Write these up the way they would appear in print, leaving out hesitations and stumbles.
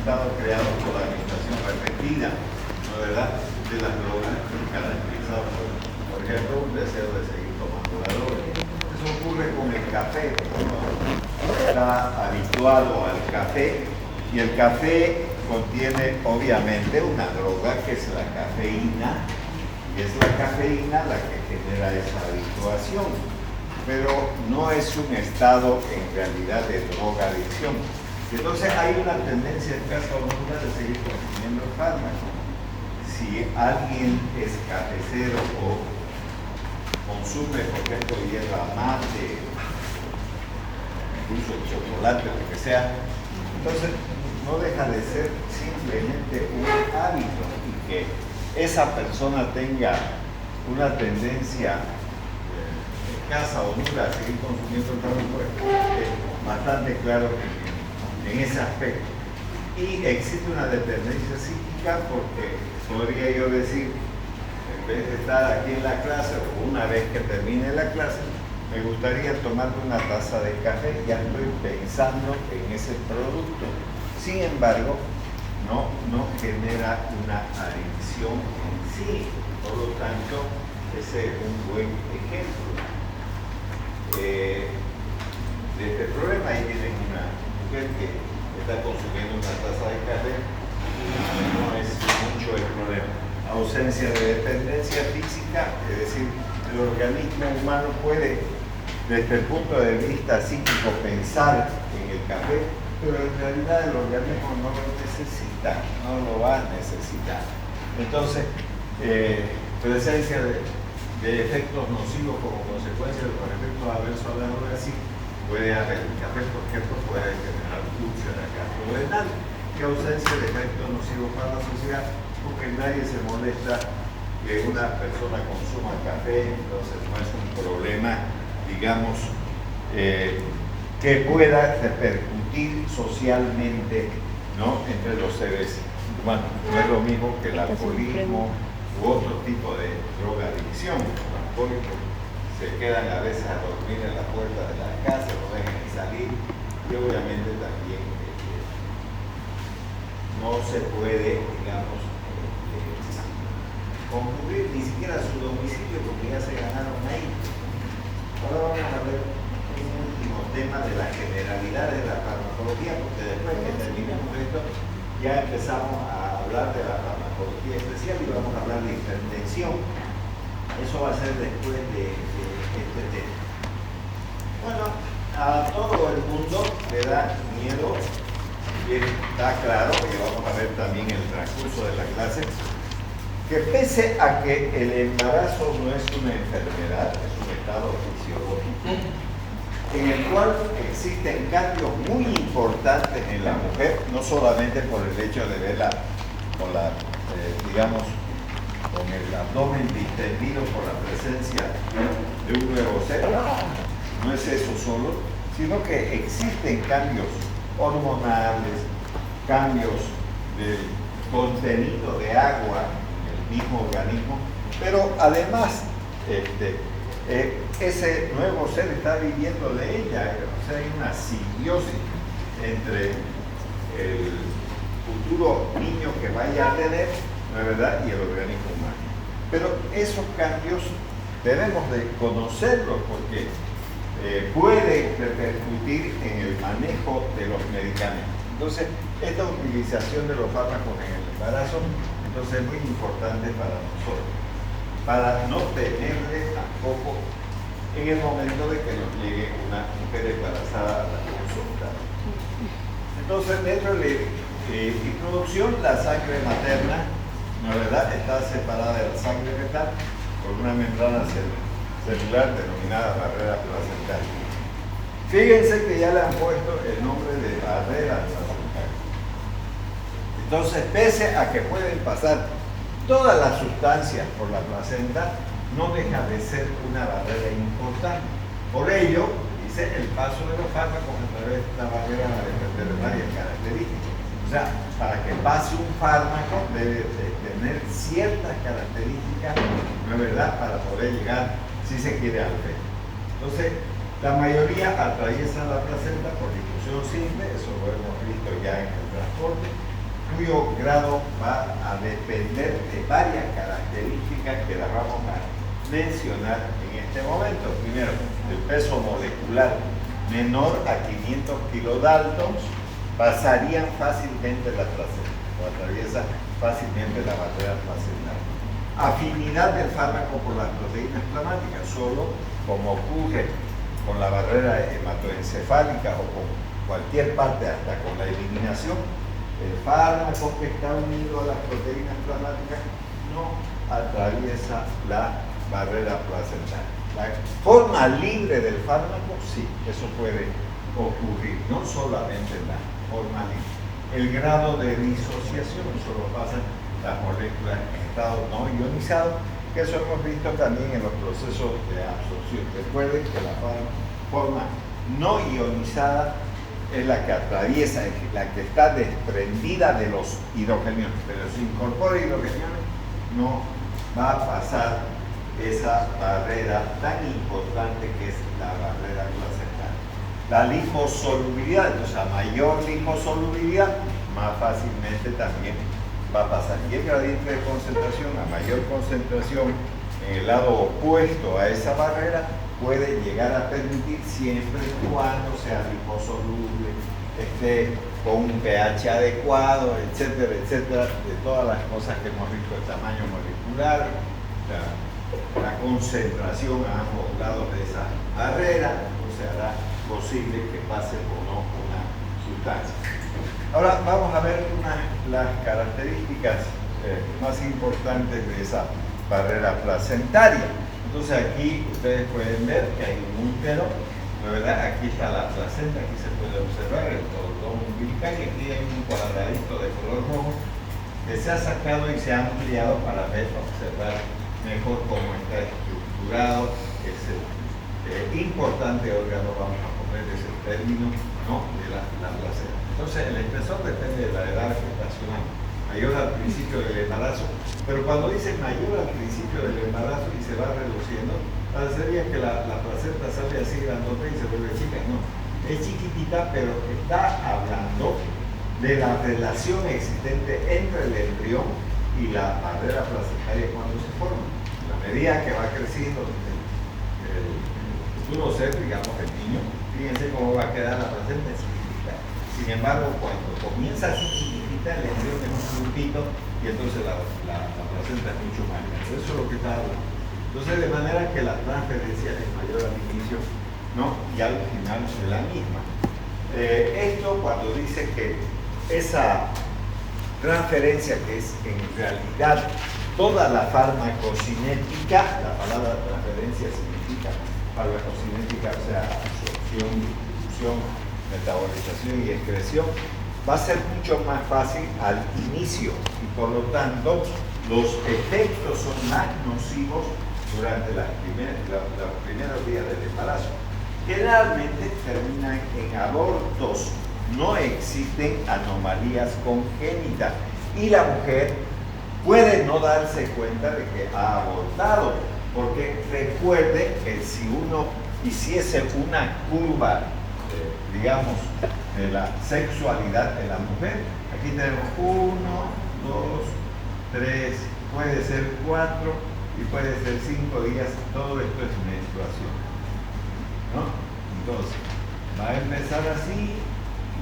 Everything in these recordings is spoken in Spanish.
estado creados por la administración repetida, ¿no es verdad?, de las drogas, caracterizados por ejemplo, un deseo de seguir tomando la droga. Eso ocurre con el café. Uno está habituado al café y el café contiene obviamente una droga que es la cafeína, y es la cafeína la que genera esa habituación, pero no es un estado en realidad de drogadicción. Entonces hay una tendencia en caso de seguir consumiendo el fármaco. Si alguien es cafecero o consume, por ejemplo, hierba mate, incluso chocolate, lo que sea, entonces no deja de ser simplemente un hábito, y que esa persona tenga una tendencia escasa o nula a seguir consumiendo el fármaco es bastante claro en ese aspecto. Y existe una dependencia psíquica porque podría yo decir, en vez de estar aquí en la clase o una vez que termine la clase, me gustaría tomarme una taza de café, ya estoy pensando en ese producto. Sin embargo, no genera una adicción en sí, por lo tanto, ese es un buen ejemplo de este problema. Ahí tienen una mujer que está consumiendo una taza de café y no es mucho el problema. Ausencia de dependencia física, es decir, el organismo humano puede, desde el punto de vista psíquico, pensar en el café, pero en realidad el organismo no lo necesita, no lo va a necesitar. Entonces, presencia de efectos nocivos como consecuencia de los efectos adversos a la droga, sí puede haber. El café, por ejemplo, puede generar úlceras gastrodenales. ¿Qué ausencia de efectos nocivos para la sociedad? Porque nadie se molesta que una persona consuma café, entonces no es un problema, digamos, que pueda repercutir socialmente, ¿no?, entre los seres humanos. No es lo mismo que el alcoholismo u otro tipo de drogadicción. Los alcohólicos se quedan a veces a dormir en la puerta de la casa, no dejan de salir, y obviamente también no se puede, digamos, concluir ni siquiera su domicilio porque ya se ganaron ahí. Ahora vamos a ver un último tema de la generalidad de la farmacología, porque después que terminemos esto ya empezamos a hablar de la farmacología especial y vamos a hablar de hipertensión. Eso va a ser después de este tema. Bueno, a todo el mundo le da miedo, y está claro, y vamos a ver también en el transcurso de la clase, que pese a que el embarazo no es una enfermedad, es un estado fisiológico, en el cual existen cambios muy importantes en la mujer, no solamente por el hecho de verla con la, digamos, con el abdomen distendido por la presencia de un nuevo ser, no es eso solo, sino que existen cambios hormonales, cambios del contenido de agua en el mismo organismo, pero además ese nuevo ser está viviendo de ella, o sea, hay una simbiosis entre el futuro niño que vaya a tener, ¿no es verdad?, y el organismo humano. Pero esos cambios debemos de conocerlos porque puede repercutir en el manejo de los medicamentos. Entonces, esta utilización de los fármacos en el embarazo, entonces es muy importante para nosotros, para no tenerle tampoco en el momento de que nos llegue una mujer embarazada a la consulta. Entonces, dentro de la introducción, la sangre materna, ¿no es verdad?, está separada de la sangre fetal por una membrana celular denominada barrera placental. Fíjense que ya le han puesto el nombre de barrera placental. Entonces, pese a que pueden pasar todas las sustancias por la placenta, no deja de ser una barrera importante. Por ello, dice, el paso de los fármacos a través de esta barrera va a depender de varias características. O sea, para que pase un fármaco debe de tener ciertas características, ¿no es verdad?, para poder llegar, si se quiere, al feto. Entonces, la mayoría atraviesa la placenta por difusión simple, eso lo hemos visto ya en el transporte, cuyo grado va a depender de varias características que las vamos a mencionar en este momento. Primero, el peso molecular menor a 500 kilodaltons pasarían fácilmente la placenta o atraviesa fácilmente la barrera placental. Afinidad del fármaco por las proteínas plasmáticas, solo como ocurre con la barrera hematoencefálica o con cualquier parte, hasta con la eliminación, el fármaco que está unido a las proteínas plasmáticas no atraviesa la barrera placental. La forma libre del fármaco, sí, eso puede ocurrir, no solamente en la forma libre. El grado de disociación solo pasa las moléculas en estado no ionizado, que eso hemos visto también en los procesos de absorción. Recuerden que la forma no ionizada es la que atraviesa, es la que está desprendida de los hidrogeniones, pero si incorpora hidrogeniones no va a pasar esa barrera tan importante que es la barrera placental. La liposolubilidad, entonces a mayor liposolubilidad, más fácilmente también va a pasar. Y el gradiente de concentración, a mayor concentración en el lado opuesto a esa barrera, puede llegar a permitir, siempre y cuando sea liposoluble, esté con un pH adecuado, etcétera, etcétera, de todas las cosas que hemos visto, el tamaño molecular, la concentración a ambos lados de esa barrera, o sea, hará posible que pase o no una sustancia. Ahora vamos a ver las características más importantes de esa barrera placentaria. Entonces aquí ustedes pueden ver que hay un útero, ¿verdad? Aquí está la placenta, aquí se puede observar el cordón umbilical y aquí hay un cuadradito de color rojo que se ha sacado y se ha ampliado para observar mejor cómo está estructurado ese importante órgano, vamos a poner ese término, ¿no?, de la placenta. Entonces el espesor depende de la edad gestacional, mayor al principio del embarazo, pero cuando dice mayor al principio del embarazo y se va reduciendo, parecería que la placenta sale así grandota y se vuelve chica. No, es chiquitita, pero está hablando de la relación existente entre el embrión y la barrera placentaria cuando se forma. A medida que va creciendo el futuro ser, digamos el niño, fíjense cómo va a quedar la placenta chiquitita. Sin embargo, cuando comienza así chiquitita, el embrión es un grupito y entonces la placenta es mucho más grande. Eso es lo que está hablando. Entonces, de manera que la transferencia es mayor al inicio, ¿no?, y al final de la misma. Esto cuando dice que esa transferencia, que es en realidad toda la farmacocinética, la palabra transferencia significa farmacocinética, o sea, absorción, difusión, metabolización y excreción, va a ser mucho más fácil al inicio y por lo tanto los efectos son más nocivos durante los primeros días del embarazo. Generalmente terminan en abortos, no existen anomalías congénitas y la mujer puede no darse cuenta de que ha abortado, porque recuerde que si uno hiciese una curva, digamos, de la sexualidad de la mujer, aquí tenemos 1, 2, 3, puede ser 4 y puede ser 5 días, todo esto es menstruación, ¿no? Entonces, va a empezar así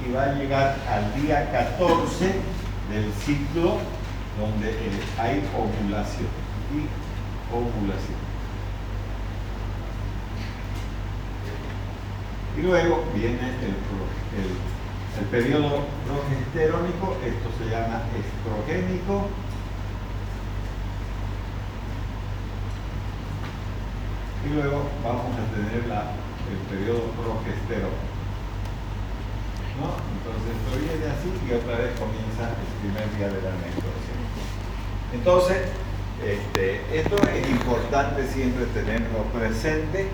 y va a llegar al día 14 del ciclo donde hay ovulación y ovulación. Y luego viene el periodo progesterónico, esto se llama estrogénico. Y luego vamos a tener el periodo progesterón, ¿no? Entonces esto viene así y otra vez comienza el primer día de la menstruación. Entonces, esto es importante siempre tenerlo presente,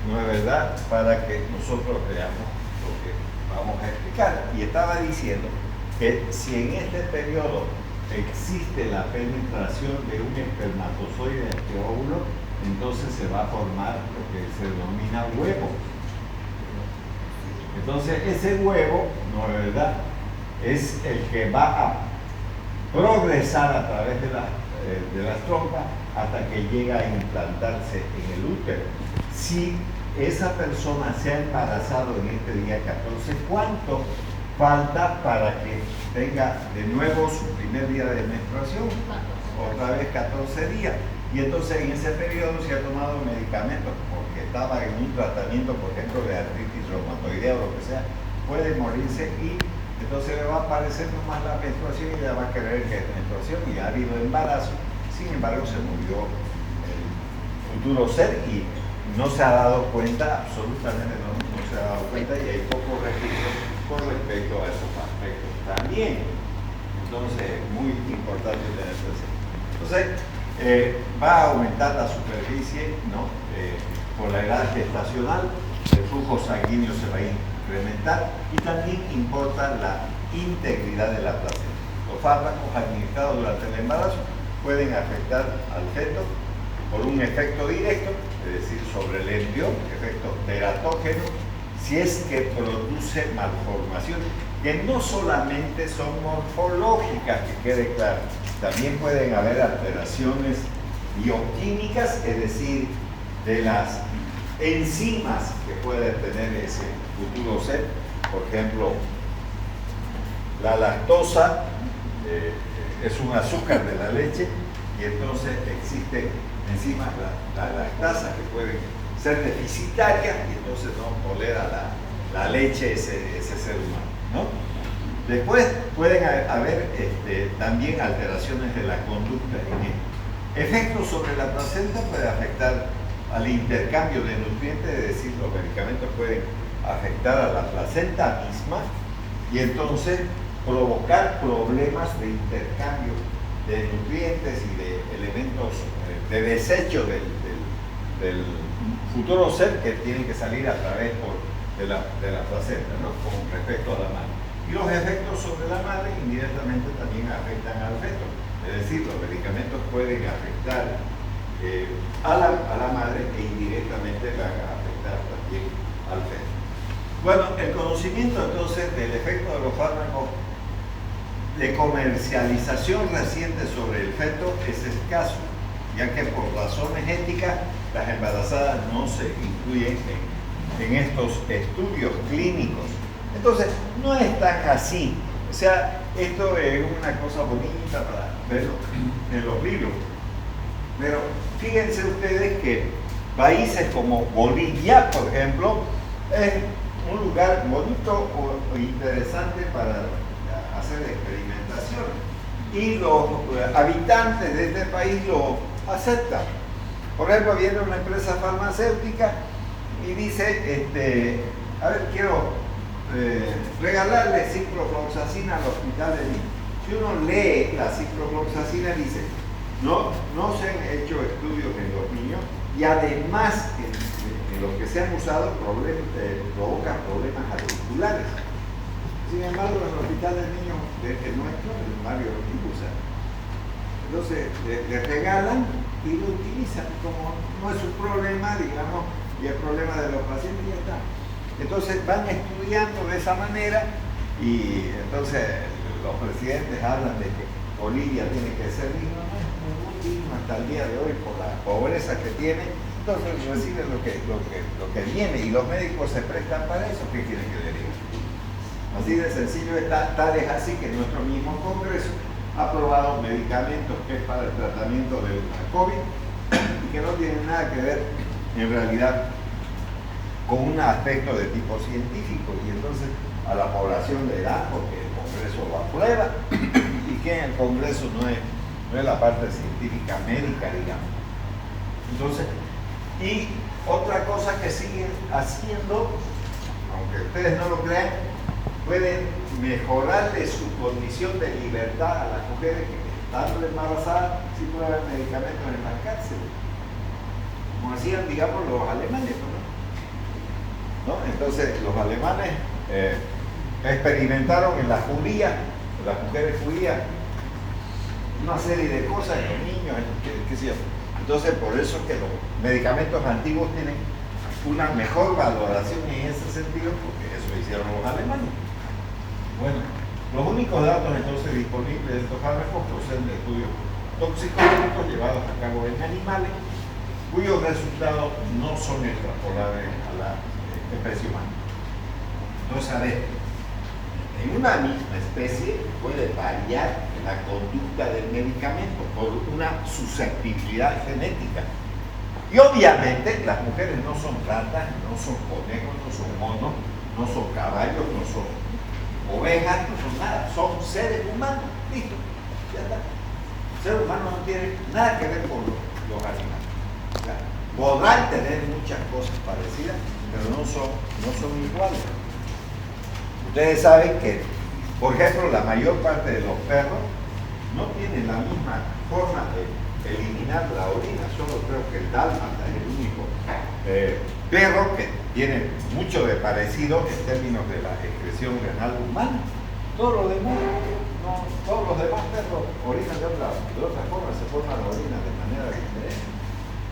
¿no es verdad?, para que nosotros veamos lo que vamos a explicar. Y estaba diciendo que si en este periodo existe la penetración de un espermatozoide entre óvulo, entonces se va a formar lo que se denomina huevo. Entonces ese huevo, ¿no es verdad?, es el que va a progresar a través de las trompas hasta que llega a implantarse en el útero. Si esa persona se ha embarazado en este día 14, ¿cuánto falta para que tenga de nuevo su primer día de menstruación? Otra vez 14 días. Y entonces en ese periodo se ha tomado medicamentos porque estaba en un tratamiento, por ejemplo, de artritis reumatoidea o lo que sea, puede morirse y entonces le va a aparecer nomás la menstruación y ya va a creer que es menstruación y ha habido embarazo. Sin embargo, se murió el futuro ser y no se ha dado cuenta, absolutamente no se ha dado cuenta, y hay pocos registros con respecto a esos aspectos también. Entonces, muy importante tener presente. Entonces, va a aumentar la superficie, ¿no? Por la edad gestacional, el flujo sanguíneo se va a incrementar y también importa la integridad de la placenta. Los fármacos administrados durante el embarazo pueden afectar al feto por un efecto directo, es decir, sobre el embrión, efecto teratógeno, si es que produce malformaciones, que no solamente son morfológicas, que quede claro, también pueden haber alteraciones bioquímicas, es decir, de las enzimas que puede tener ese futuro ser. Por ejemplo, la lactosa es un azúcar de la leche y entonces existen enzimas, la lactasa, que pueden ser deficitarias y entonces no tolera la leche ese ser humano, ¿no? Después pueden haber también alteraciones de la conducta en esto. Efectos sobre la placenta puede afectar al intercambio de nutrientes, es decir, los medicamentos pueden afectar a la placenta misma y entonces provocar problemas de intercambio de nutrientes y de elementos de desecho del futuro ser que tienen que salir a través de la placenta, ¿no? Con respecto a la madre. Y los efectos sobre la madre indirectamente también afectan al feto. Es decir, los medicamentos pueden afectar a la madre e indirectamente van a afectar también al feto. Bueno, el conocimiento entonces del efecto de los fármacos de comercialización reciente sobre el feto es escaso, ya que por razones éticas las embarazadas no se incluyen en estos estudios clínicos. Entonces, no es tan así. O sea, esto es una cosa bonita para verlo en los libros. Pero fíjense ustedes que países como Bolivia, por ejemplo, es un lugar bonito o interesante para hacer experimentación. Y los habitantes de este país lo aceptan. Por ejemplo, viene una empresa farmacéutica y dice, a ver, quiero regalarle ciprofloxacina al hospital de niños. Si uno lee la ciprofloxacina, dice, no se han hecho estudios en los niños y además en los que se han usado provocan problemas articulares. Sin embargo, en el hospital de niños nuestro, el Mario lo usa. Entonces, le regalan y lo utilizan como no es un problema, digamos, y el problema de los pacientes ya está. Entonces van estudiando de esa manera y entonces los presidentes hablan de que Bolivia tiene que ser digno, no es muy digno hasta el día de hoy por la pobreza que tiene, entonces recibe lo que viene y los médicos se prestan para eso. ¿Qué quieren que le diga? Así de sencillo está, tal es así que nuestro mismo Congreso ha aprobado medicamentos que es para el tratamiento del COVID y que no tienen nada que ver en realidad con un aspecto de tipo científico, y entonces a la población le da porque el Congreso lo aprueba y que en el Congreso no es la parte científica médica, digamos. Entonces, y otra cosa que siguen haciendo, aunque ustedes no lo crean, pueden mejorarle su condición de libertad a las mujeres que estando embarazadas sí pueden haber medicamentos en las cárceles, como hacían, digamos, los alemanes, ¿no? Entonces los alemanes experimentaron en las judías, en las mujeres judías, una serie de cosas en los niños, qué sé yo. Entonces por eso que los medicamentos antiguos tienen una mejor valoración en ese sentido, porque eso hicieron los alemanes. Bueno, Los únicos datos entonces disponibles de estos fármacos proceden de estudios toxicológicos llevados a cabo en animales, cuyos resultados no son extrapolables a la especie humana. Entonces, a ver, en una misma especie puede variar la conducta del medicamento por una susceptibilidad genética. Y obviamente las mujeres no son ratas, no son conejos, no son monos, no son caballos, no son ovejas, no son nada, son seres humanos. Listo, ya está. El ser humano no tiene nada que ver con los animales. O sea, podrán tener muchas cosas parecidas, pero no son iguales. Ustedes saben que, por ejemplo, la mayor parte de los perros no tienen la misma forma de eliminar la orina. Solo creo que el dálmata es el único perro que tiene mucho de parecido en términos de la excreción renal humana. Todos los demás perros orinan de otra forma, se forma la orina de manera diferente.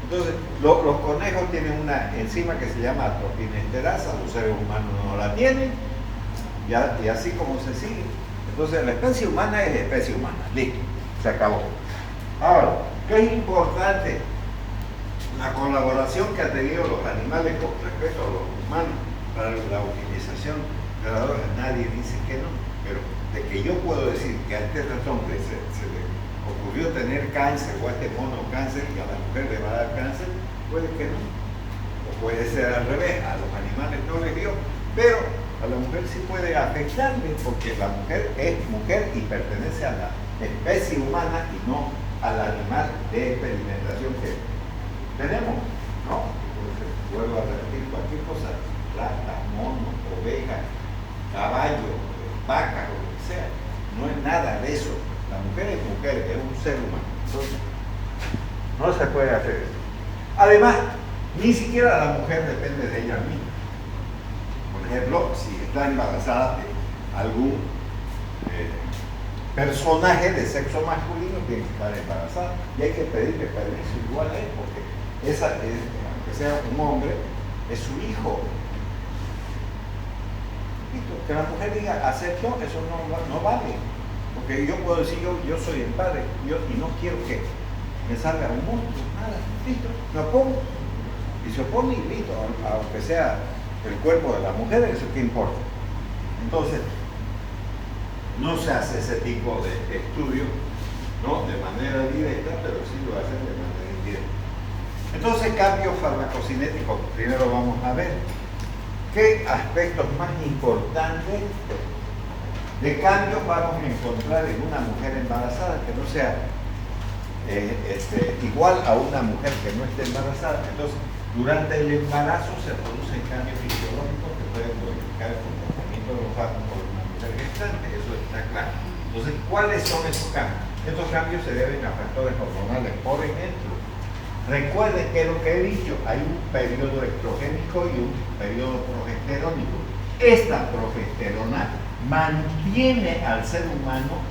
Entonces, los conejos tienen una enzima que se llama atrofinesterasa, los seres humanos no la tienen, y así como se sigue. Entonces, la especie humana es especie humana, listo, se acabó. Ahora, ¿qué es importante? La colaboración que han tenido los animales con respecto a los humanos para la utilización de la droga. Nadie dice que no, pero de que yo puedo decir que a este ratón se le ocurrió tener cáncer o a este mono cáncer y a la mujer le va a dar cáncer, puede que no. O puede ser al revés, a los animales no les dio, pero a la mujer sí puede afectarle porque la mujer es mujer y pertenece a la especie humana y no al animal de experimentación que tenemos, ¿no? Entonces, vuelvo a repetir, cualquier cosa, rata, mono, oveja, caballo, vaca, lo que sea, no es nada de eso. La mujer es mujer, es un ser humano. Entonces, no se puede hacer eso. Además, ni siquiera la mujer depende de ella misma. Por ejemplo, si está embarazada de algún personaje de sexo masculino, tiene que estar embarazada y hay que pedirle permiso igual a él, porque aunque sea un hombre, es su hijo. Que la mujer diga acepto, eso no vale, porque yo puedo decir yo soy el padre y no quiero que me salga un monstruo, nada, listo, me opongo y se opone y listo, aunque sea el cuerpo de la mujer, eso que importa. Entonces, no se hace ese tipo de estudio, ¿no? De manera directa, pero sí lo hacen de manera indirecta. Entonces, cambios farmacocinéticos. Primero vamos a ver qué aspectos más importantes de cambios vamos a encontrar en una mujer embarazada que no sea igual a una mujer que no esté embarazada. Entonces, durante el embarazo se producen cambios fisiológicos que pueden modificar el comportamiento de los fármacos de una mujer gestante, eso está claro. Entonces, ¿cuáles son esos cambios? Estos cambios se deben a factores hormonales. Por ejemplo, recuerden que lo que he dicho, hay un periodo estrogénico y un periodo progesterónico. Esta progesterona mantiene al ser humano,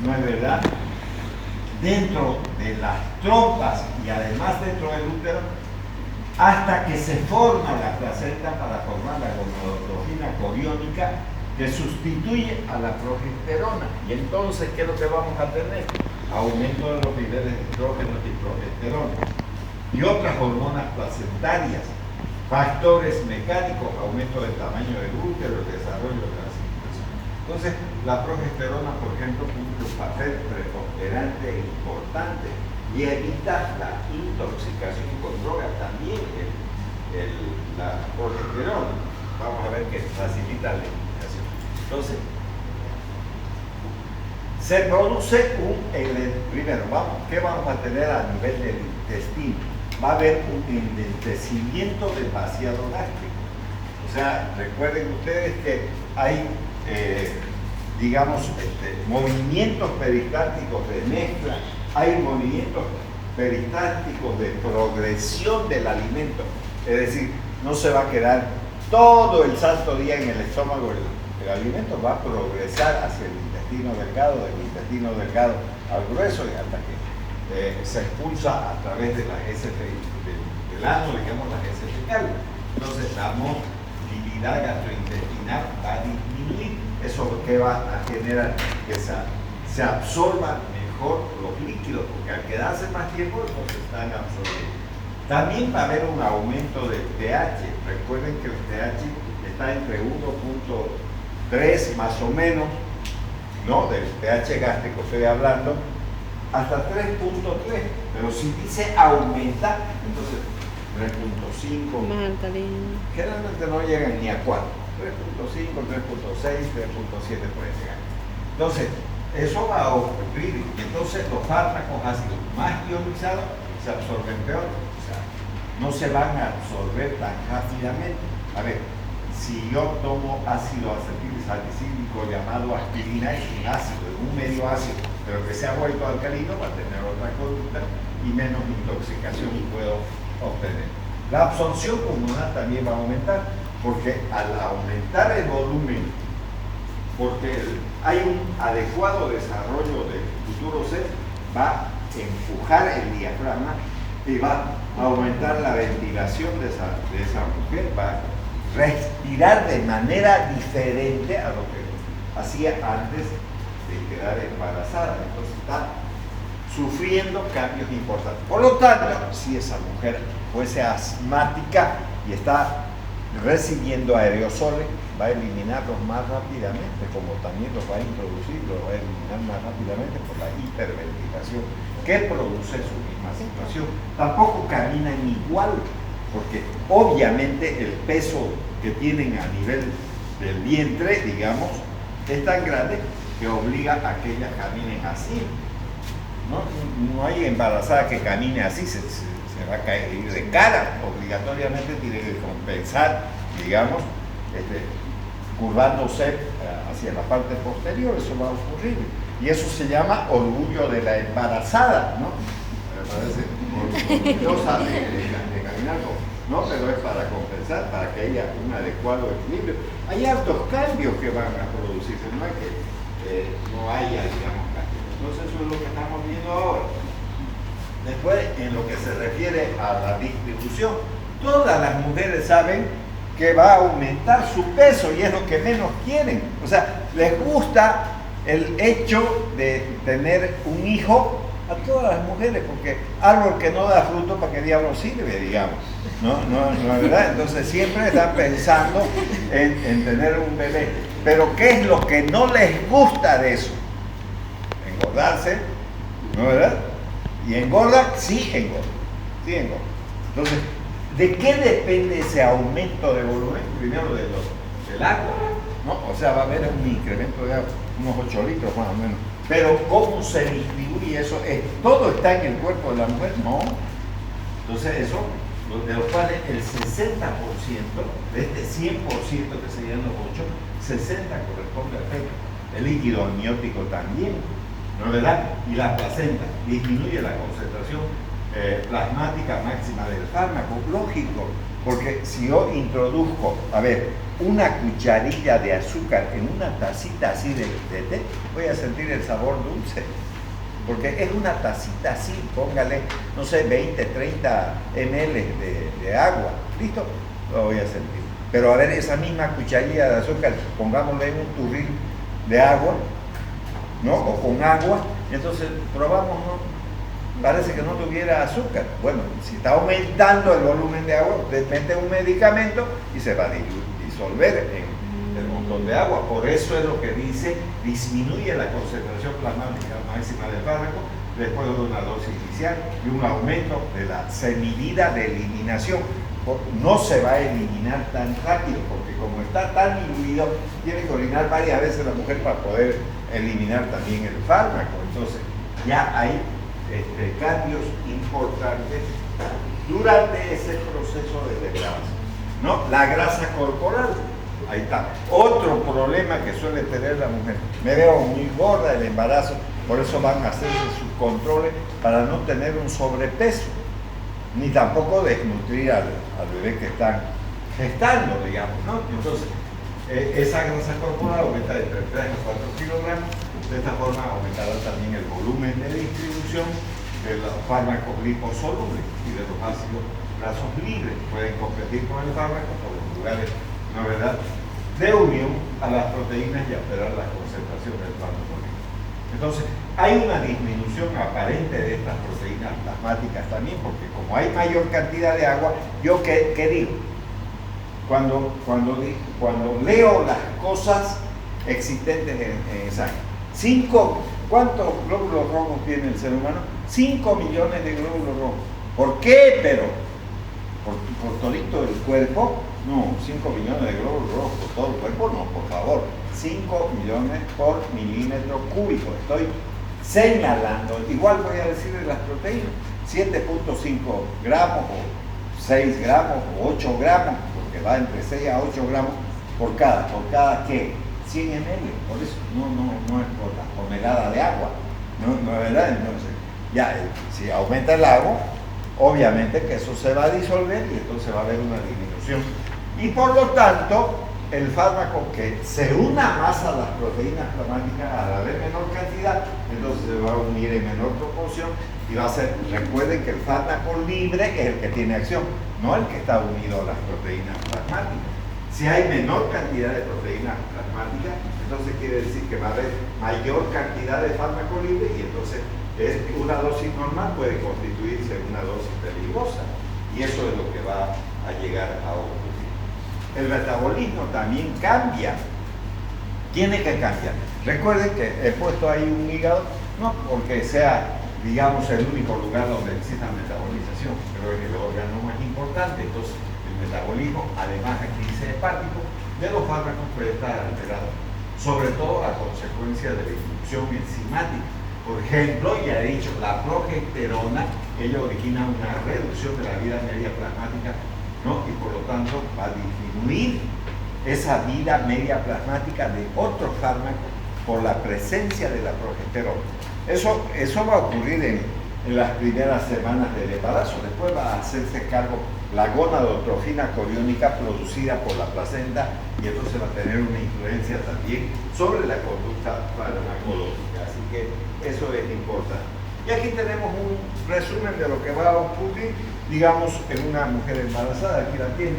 ¿no es verdad?, dentro de las trompas y además dentro del útero, hasta que se forma la placenta para formar la gonadotropina coriónica que sustituye a la progesterona. Y entonces, ¿qué es lo que vamos a tener? Aumento de los niveles de estrógenos y progesterona. Y otras hormonas placentarias, factores mecánicos, aumento del tamaño del útero, el desarrollo de la circulación. Entonces, la progesterona, por ejemplo, cumple un papel preponderante e importante y evita la intoxicación con drogas también. La progesterona, vamos a ver que facilita la eliminación. Entonces, se produce primero, ¿qué vamos a tener a nivel del intestino? Va a haber un enlentecimiento del vaciado gástrico. O sea, recuerden ustedes que hay, movimientos peristálticos de mezcla, hay movimientos peristálticos de progresión del alimento. Es decir, no se va a quedar todo el santo día en el estómago. El alimento va a progresar hacia el intestino delgado, del intestino delgado al grueso y hasta que se expulsa a través de las heces del ano, digamos las heces fecales. Entonces la motilidad gastrointestinal va a disminuir. ¿Eso qué va a generar? Que se absorban mejor los líquidos, porque al quedarse más tiempo no se están absorbiendo. También va a haber un aumento del pH. Recuerden que el pH está entre 1.3 más o menos, ¿no? Del pH gástrico estoy hablando, hasta 3.3. Pero si dice aumenta, entonces 3.5. Más alcalino. Generalmente no llegan ni a 4. 3.5, 3.6, 3.7 puede llegar. Entonces, eso va a ocurrir. Entonces, los fármacos ácidos más ionizados se absorben peor. O sea, no se van a absorber tan rápidamente. A ver, si yo tomo ácido acetil salicílico llamado aspirina, es un ácido, es un medio ácido, pero que se ha vuelto alcalino, va a tener otra conducta y menos intoxicación puedo obtener. La absorción pulmonar también va a aumentar, porque al aumentar el volumen, porque hay un adecuado desarrollo del futuro ser, va a empujar el diafragma y va a aumentar la ventilación de esa mujer, va a respirar de manera diferente a lo que hacía antes de quedar embarazada. Entonces está sufriendo cambios importantes. Por lo tanto, si esa mujer fuese asmática y está recibiendo aerosoles, va a eliminarlos más rápidamente, como también los va a introducir, los va a eliminar más rápidamente por la hiperventilación que produce su misma situación. Tampoco caminan igual, porque obviamente el peso que tienen a nivel del vientre, digamos, es tan grande que obliga a que ellas caminen así. No hay embarazada que camine así, se va a caer de cara, obligatoriamente tiene que compensar, digamos, curvándose hacia la parte posterior. Eso va a ocurrir. Y eso se llama orgullo de la embarazada, ¿no? Me parece orgullosa de caminar, ¿no? Pero es para compensar, para que haya un adecuado equilibrio. Hay altos cambios que van a producirse, no es que no haya, digamos, cambios. Entonces eso es lo que estamos viendo ahora. Después, en lo que se refiere a la distribución, todas las mujeres saben que va a aumentar su peso y es lo que menos quieren. O sea, les gusta el hecho de tener un hijo a todas las mujeres, porque árbol que no da fruto, ¿para qué diablo sirve, digamos? No, ¿verdad? Entonces siempre están pensando en tener un bebé. Pero ¿qué es lo que no les gusta de eso? Engordarse, ¿no, verdad? Y engorda, sí engorda. Entonces, ¿de qué depende ese aumento de volumen? Primero del agua, ¿no? O sea, va a haber un incremento de agua, unos 8 litros más o menos. Pero ¿cómo se distribuye eso? ¿Todo está en el cuerpo de la mujer? No. Entonces eso, de los cuales el 60% de este 100% que serían los 8, 60 corresponde al feto. El líquido amniótico también, ¿no, verdad? Y la placenta disminuye la concentración plasmática máxima del fármaco, lógico, porque si yo introduzco, a ver, una cucharilla de azúcar en una tacita así de té, voy a sentir el sabor dulce, porque es una tacita así, póngale, no sé, 20, 30 ml de agua, ¿listo? Lo voy a sentir. Pero a ver, esa misma cucharilla de azúcar, pongámosle en un turril de agua, ¿no? O con agua, entonces probamos, ¿no? Parece que no tuviera azúcar. Bueno, si está aumentando el volumen de agua, usted mete un medicamento y se va a disolver en el montón de agua. Por eso es lo que dice, disminuye la concentración plasmática máxima del fármaco después de una dosis inicial y un aumento de la semivida de eliminación. No se va a eliminar tan rápido, porque como está tan diluido, tiene que orinar varias veces la mujer para poder eliminar también el fármaco. Entonces, ya hay cambios importantes durante ese proceso de degradación, ¿no? La grasa corporal, ahí está. Otro problema que suele tener la mujer, me veo muy gorda el embarazo, por eso van a hacerse sus controles para no tener un sobrepeso, ni tampoco desnutrir al bebé que están gestando, digamos, ¿no? Entonces, esa grasa corporal aumenta de 3 a 4 kilogramos. De esta forma aumentará también el volumen de distribución de los fármacos liposolubles y de los ácidos grasos libres. Pueden competir con el fármaco por los lugares, ¿no, verdad?, de unión a las proteínas y alterar la concentración del fármaco libre. Entonces, hay una disminución aparente de estas proteínas plasmáticas también, porque como hay mayor cantidad de agua, ¿yo qué digo? Cuando leo las cosas existentes en sangre. ¿Cuántos glóbulos rojos tiene el ser humano? 5 millones de glóbulos rojos. ¿Por qué? Pero, ¿por todito el cuerpo? No, 5 millones de glóbulos rojos por todo el cuerpo, no, por favor. 5 millones por milímetro cúbico. Estoy señalando, igual voy a decir de las proteínas, 7.5 gramos o 6 gramos o 8 gramos, porque va entre 6 a 8 gramos por cada ¿qué? 100 ml, por eso no es por la tonelada de agua, no es verdad. Entonces, ya, si aumenta el agua, obviamente que eso se va a disolver y entonces va a haber una disminución. Y por lo tanto, el fármaco que se una más a las proteínas plasmáticas al haber menor cantidad, entonces se va a unir en menor proporción y va a ser, recuerden que el fármaco libre es el que tiene acción, no el que está unido a las proteínas plasmáticas. Si hay menor cantidad de proteínas plasmáticas, entonces quiere decir que va a haber mayor cantidad de fármaco libre y entonces una dosis normal puede constituirse en una dosis peligrosa y eso es lo que va a llegar a ocurrir. El metabolismo también cambia, tiene que cambiar. Recuerden que he puesto ahí un hígado, no porque sea, digamos, el único lugar donde exista metabolización, pero es el órgano más importante. Entonces, el metabolismo, además aquí dice hepático, de los fármacos puede estar alterado, sobre todo a consecuencia de la inducción enzimática. Por ejemplo, ya he dicho, la progesterona, ella origina una reducción de la vida media plasmática, ¿no? Y por lo tanto va a disminuir esa vida media plasmática de otros fármacos por la presencia de la progesterona. Eso va a ocurrir en las primeras semanas del embarazo. Después va a hacerse cargo la gonadotrofina coriónica producida por la placenta y entonces va a tener una influencia también sobre la conducta farmacológica. Así que eso es importante. Y aquí tenemos un resumen de lo que va a ocurrir, digamos, en una mujer embarazada. Aquí la tiene.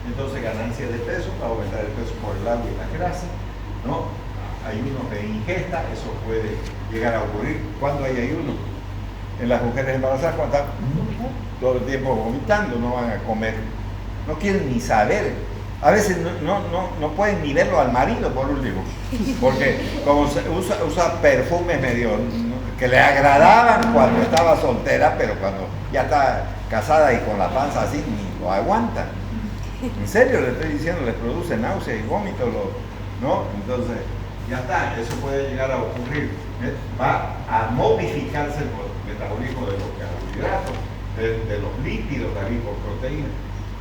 Entonces, ganancia de peso, va a aumentar el peso por el agua y la grasa, ¿no? Ayunos de ingesta, eso puede llegar a ocurrir. ¿Cuándo hay ayuno? En las mujeres embarazadas, cuando están todo el tiempo vomitando, no van a comer, no quieren ni saber. A veces no pueden ni verlo al marido, por último, porque como usa perfumes medio que le agradaban cuando estaba soltera, pero cuando ya está casada y con la panza así, ni lo aguanta. En serio, le estoy diciendo, les produce náusea y vómito, ¿no? Entonces, ya está, eso puede llegar a ocurrir. Va a modificarse el metabolismo de los carbohidratos, de los lípidos también por proteínas.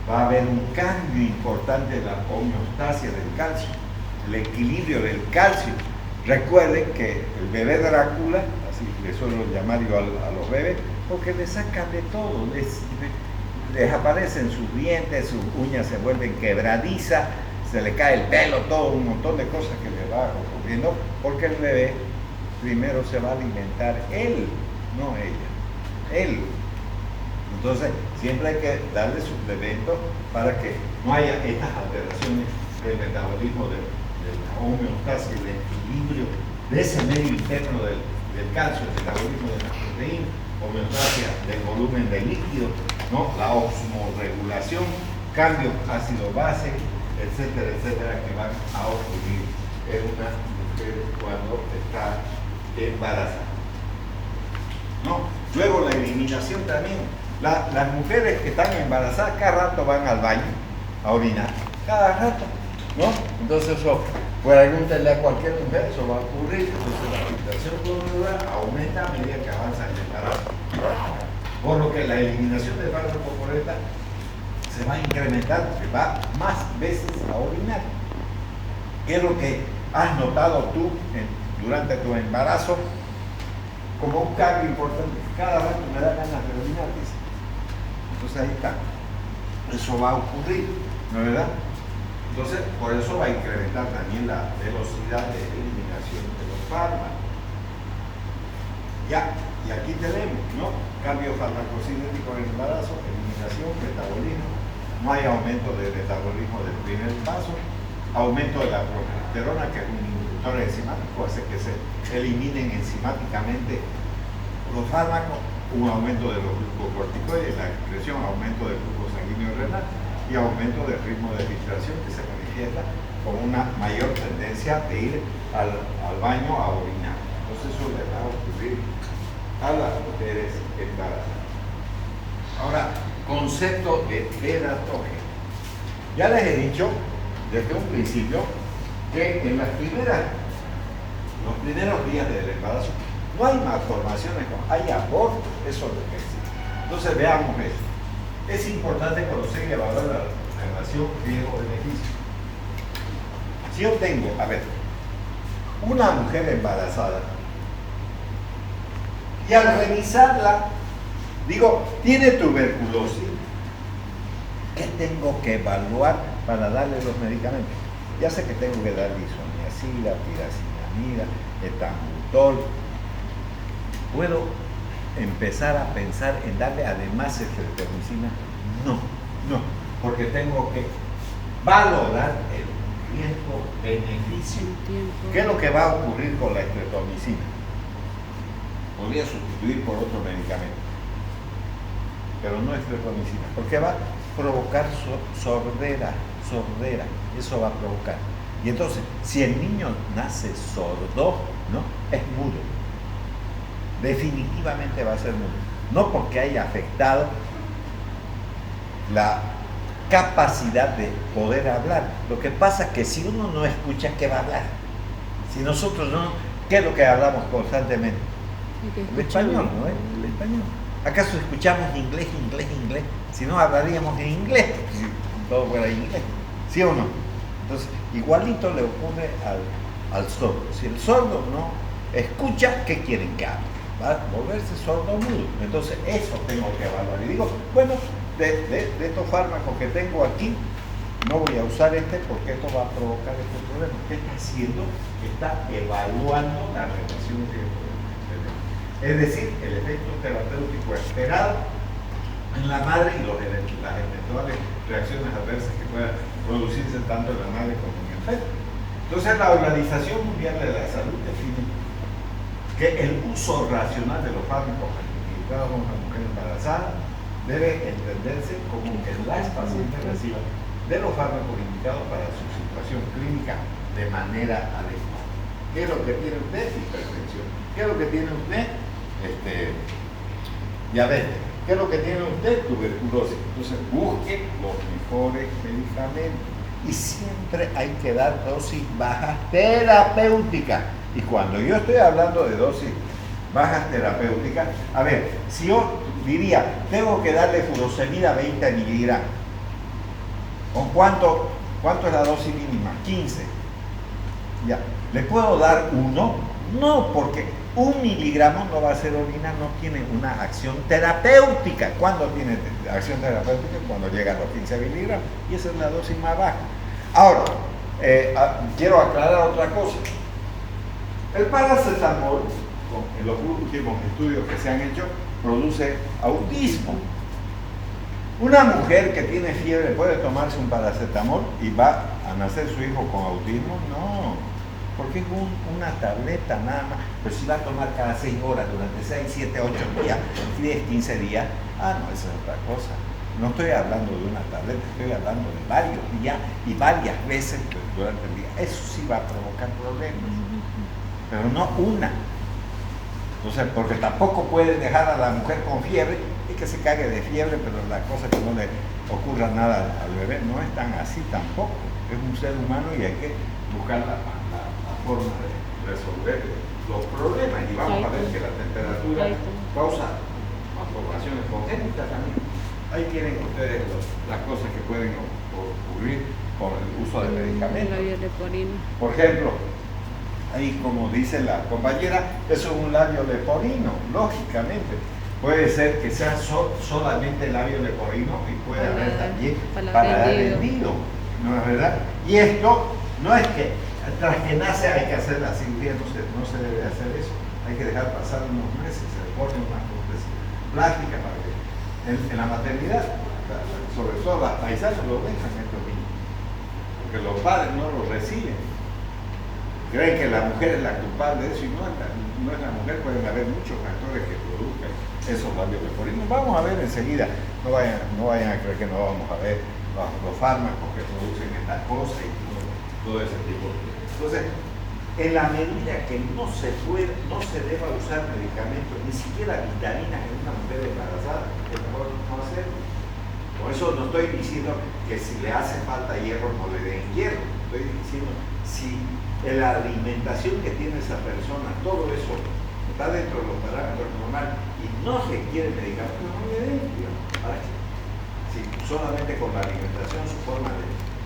Va a haber un cambio importante en la homeostasia del calcio, el equilibrio del calcio. Recuerden que el bebé Drácula, así le suelo llamar yo a los bebés, porque le sacan de todo, les aparecen sus dientes, sus uñas se vuelven quebradizas, se le cae el pelo, todo un montón de cosas que le va ocurriendo, porque el bebé primero se va a alimentar él, no ella, él. Entonces, siempre hay que darle suplementos para que no haya estas alteraciones del metabolismo, de la homeostasia, del equilibrio de ese medio interno del calcio, el metabolismo de las proteínas, homeostasia del volumen de líquido, ¿no? La osmorregulación, cambios ácido-base, etcétera, que van a ocurrir en una mujer cuando está embarazada, ¿no? Luego la eliminación también. Las mujeres que están embarazadas cada rato van al baño a orinar, cada rato, ¿no? Entonces eso, pregúntenle a cualquier mujer, eso va a ocurrir. Entonces la filtración glomerular aumenta a medida que avanza el embarazo. Por lo que la eliminación de fármacos por esta se va a incrementar, porque va más veces a orinar. ¿Qué es lo que has notado tú durante tu embarazo? Como un cambio importante, cada rato me da ganas de orinar, dice. Entonces ahí está, eso va a ocurrir, ¿no es verdad? Entonces, por eso va a incrementar también la velocidad de eliminación de los fármacos. Ya, y aquí tenemos, ¿no? Cambio farmacocinético en el embarazo, eliminación, metabolismo, no hay aumento del metabolismo del primer paso, aumento de la progesterona, que es un inductor enzimático, hace que se eliminen enzimáticamente los fármacos, un aumento de los glucocorticoides, la excreción, aumento del flujo sanguíneo renal y aumento del ritmo de filtración, que se manifiesta con una mayor tendencia de ir al baño a orinar. Entonces eso le va a ocurrir a las mujeres embarazadas. Ahora, concepto de teratogenia. Ya les he dicho desde un principio que en los primeros días del embarazo no hay malformaciones, hay abortos, eso es lo que existe. Entonces veamos esto. Es importante conocer y evaluar la relación riesgo-beneficio. Si yo tengo, a ver, una mujer embarazada y al revisarla, digo, tiene tuberculosis, ¿qué tengo que evaluar para darle los medicamentos? Ya sé que tengo que darle isoniazida, piracinamida, etambutol. ¿Puedo empezar a pensar en darle además estreptomicina? No, porque tengo que valorar el riesgo-beneficio. ¿Qué es lo que va a ocurrir con la estreptomicina? Podría sustituir por otro medicamento, pero no estreptomicina, porque va a provocar sordera, eso va a provocar. Y entonces, si el niño nace sordo, ¿no? Es mudo. Definitivamente va a ser mudo. No porque haya afectado la capacidad de poder hablar. Lo que pasa es que si uno no escucha, ¿qué va a hablar? Si nosotros no, ¿qué es lo que hablamos constantemente? El español, ¿no? El español. ¿Acaso escuchamos inglés? Si no, hablaríamos en inglés, si todo fuera inglés. ¿Sí o no? Entonces, igualito le ocurre al sordo. Si el sordo no escucha, ¿qué quieren que hable? Va a volverse sordo mudo. Entonces, eso tengo que evaluar. Y digo, bueno, de estos fármacos que tengo aquí, no voy a usar este porque esto va a provocar este problema. ¿Qué está haciendo? Está evaluando la relación que es decir, el efecto terapéutico esperado en la madre y las eventuales reacciones adversas que puedan producirse tanto en la madre como en el feto. Entonces, la Organización Mundial de la Salud define que el uso racional de los fármacos administrados a una mujer embarazada debe entenderse como que las pacientes reciban de los fármacos indicados para su situación clínica de manera adecuada. ¿Qué es lo que tiene usted? Hipertensión. ¿Qué es lo que tiene usted? Diabetes. ¿Qué es lo que tiene usted? Tuberculosis. Entonces busque los mejores medicamentos y siempre hay que dar dosis bajas terapéuticas. Y cuando yo estoy hablando de dosis bajas terapéuticas, a ver, si yo diría, tengo que darle furosemida 20 miligramos, ¿con cuánto es la dosis mínima? 15. Ya, ¿le puedo dar 1? No, porque 1 miligramo no va a ser orina, no tiene una acción terapéutica. ¿Cuándo tiene acción terapéutica? Cuando llega a los 15 miligramos. Y esa es la dosis más baja. Ahora, quiero aclarar otra cosa. El paracetamol, en los últimos estudios que se han hecho, produce autismo. Una mujer que tiene fiebre puede tomarse un paracetamol y va a nacer su hijo con autismo. No, porque es una tableta nada más. Pero si va a tomar cada 6 horas durante 6, 7, 8 días, 10, 15 días, esa es otra cosa. No estoy hablando de una tableta, estoy hablando de varios días y varias veces durante el día. Eso sí va a provocar problemas, pero no una. Entonces, porque tampoco pueden dejar a la mujer con fiebre y que se cague de fiebre, pero la cosa es que no le ocurra nada al bebé. No es tan así tampoco. Es un ser humano y hay que buscar la forma de resolver los problemas. Y vamos a ver que la temperatura causa malformaciones congénitas también. Ahí tienen ustedes las cosas que pueden ocurrir con el uso de medicamentos. Labio leporino. Por ejemplo, ahí como dice la compañera, eso es un labio leporino, lógicamente. Puede ser que sea solamente labio leporino y puede haber también paladar hendido, ¿no es verdad? Y esto no es que tras que nace hay que hacer la cirugía, no se debe hacer eso. Hay que dejar pasar unos meses, se le pone una prótesis plástica para que en la maternidad, sobre todo las paisanas lo dejan estos niños. porque los padres no lo reciben. Creen que la mujer es la culpable de eso y no es la mujer. Pueden haber muchos factores que produzcan esos labios leporino. Vamos a ver enseguida, no vayan a creer que no vamos a ver los fármacos que producen esta cosa y todo ese tipo. Entonces, en la medida que no se deba usar medicamentos, ni siquiera vitaminas en una mujer embarazada, es mejor no hacerlo. Por eso no estoy diciendo que si le hace falta hierro no le den hierro. Estoy diciendo si en la alimentación que tiene esa persona, todo eso está dentro de los parámetros normales y no requiere medicamentos, no le den hierro. ¿Para qué? Si solamente con la alimentación, su forma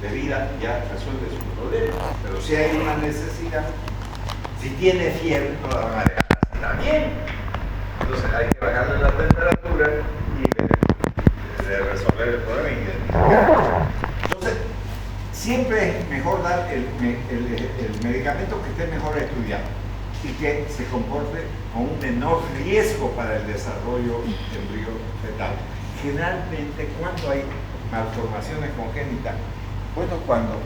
de vida ya resuelve su problema. Pero si hay una necesidad, si tiene fiebre, no la van a dejar así también. Entonces hay que bajarle la temperatura y resolver el problema y identificar. Entonces, siempre es mejor dar el medicamento que esté mejor estudiado y que se comporte con un menor riesgo para el desarrollo embriofetal. Generalmente, cuando hay malformaciones congénitas, bueno, cuando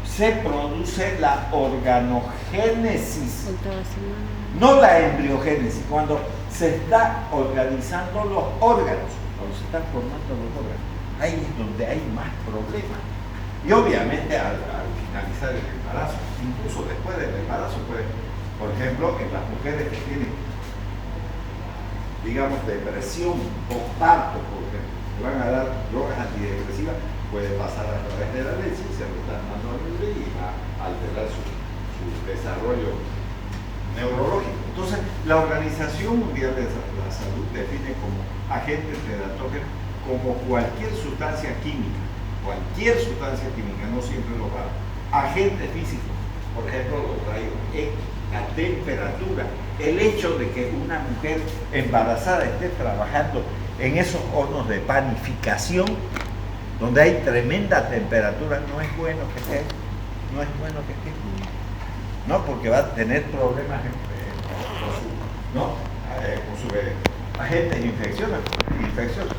se produce la organogénesis, no la embriogénesis, cuando se está organizando los órganos, cuando se están formando los órganos, ahí es donde hay más problemas. Y obviamente al finalizar el embarazo, incluso después del embarazo, puede, por ejemplo, en las mujeres que tienen, digamos, depresión postparto, porque le van a dar drogas antidepresivas, puede pasar a través de la leche, se lo están dando al bebé y va a alterar su desarrollo neurológico. Entonces, la Organización Mundial de la Salud define como agentes teratógenos como cualquier sustancia química, no siempre lo va, agente físico, por ejemplo, los rayos X, la temperatura, el hecho de que una mujer embarazada esté trabajando en esos hornos de panificación, donde hay tremenda temperatura, no es bueno que esté, no, porque va a tener problemas con su agentes infecciosos,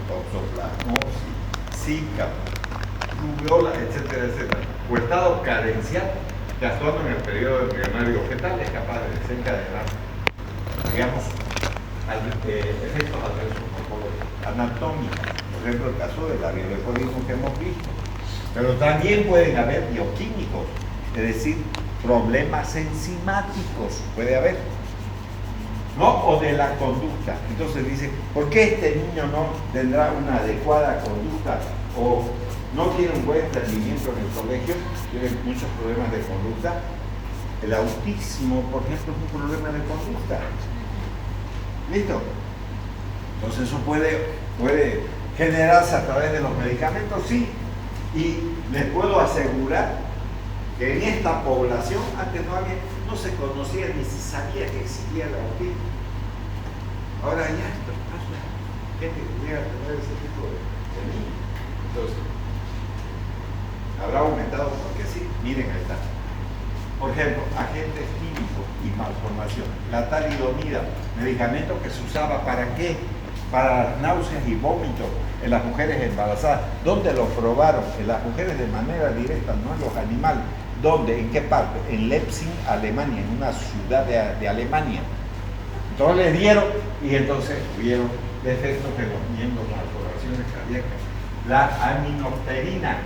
toxoplasmosis, Zika, rubiola, etcétera, o estado carencial, que actuando en el periodo embrionario fetal es capaz de desencadenar, digamos, efectos adversos anatómicos. Por ejemplo, el caso del labio leporino que hemos visto. Pero también pueden haber bioquímicos, es decir, problemas enzimáticos, puede haber, ¿no? O de la conducta. Entonces dice, ¿por qué este niño no tendrá una adecuada conducta o no tiene un buen rendimiento en el colegio? Tiene muchos problemas de conducta. El autismo, por ejemplo, es un problema de conducta. ¿Listo? Entonces eso puede generarse a través de los medicamentos, sí. Y les puedo asegurar que en esta población antes no se conocía ni se sabía que existía el autismo. Ahora ya pasa gente que llega a tener ese tipo de niños. Entonces, habrá aumentado porque sí, miren ahí está. Por ejemplo, agentes químicos y malformaciones. La talidomida, medicamento que se usaba ¿para qué? Para las náuseas y vómitos en las mujeres embarazadas. ¿Dónde lo probaron? En las mujeres de manera directa, no en los animales. ¿Dónde? ¿En qué parte? En Leipzig, Alemania, en una ciudad de Alemania. Entonces les dieron y entonces tuvieron defectos en los miembros, malformaciones cardíacas. La aminofterina,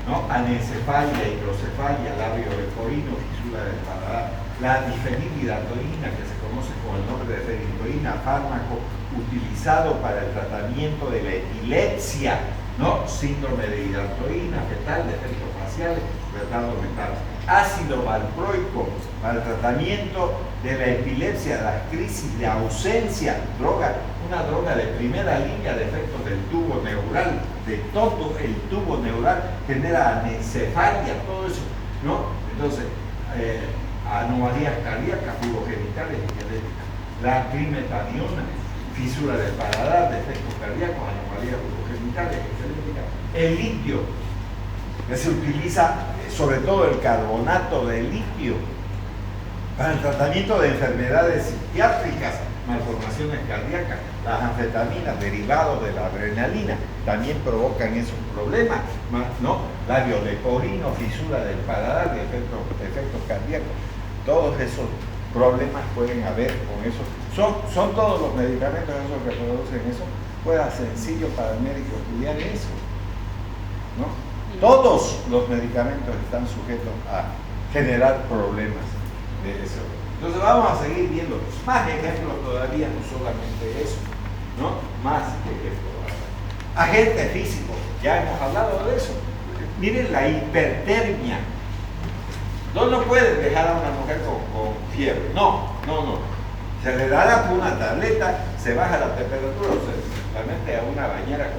¿no? Anencefalia, hidrocefalia, labio leporino, fisura del paladar. La difenhidroína, que se conoce con el nombre de fenhidroína, fármaco utilizado para el tratamiento de la epilepsia, ¿no? Síndrome de hidratoína, fetal, defectos faciales, retardo mental. Ácido valproico para el tratamiento de la epilepsia, las crisis de ausencia, una droga de primera línea de efectos del tubo neural, de todo el tubo neural, genera anencefalia, todo eso, ¿no? Entonces, anomalías cardíacas, fibogenitales y genéticas. La climetaniona, fisura del paladar, defectos cardíacos, anomalías fibogenitales y genéticas. El litio, que se utiliza sobre todo el carbonato de litio para el tratamiento de enfermedades psiquiátricas, malformaciones cardíacas. Las anfetaminas derivados de la adrenalina también provocan esos problemas, ¿no? labio-leporino, fisura del paladar, efectos cardíacos. Todos esos problemas pueden haber con eso. Son todos los medicamentos esos que producen eso. Fuera sencillo para el médico estudiar eso, ¿no? Todos los medicamentos están sujetos a generar problemas de eso. Entonces vamos a seguir viendo más ejemplos todavía, no solamente eso, ¿no? Más ejemplos. Agentes físicos, ya hemos hablado de eso. Miren la hipertermia. No pueden dejar a una mujer con fiebre. No. Se le da una tableta, se baja la temperatura, o se mete a una bañera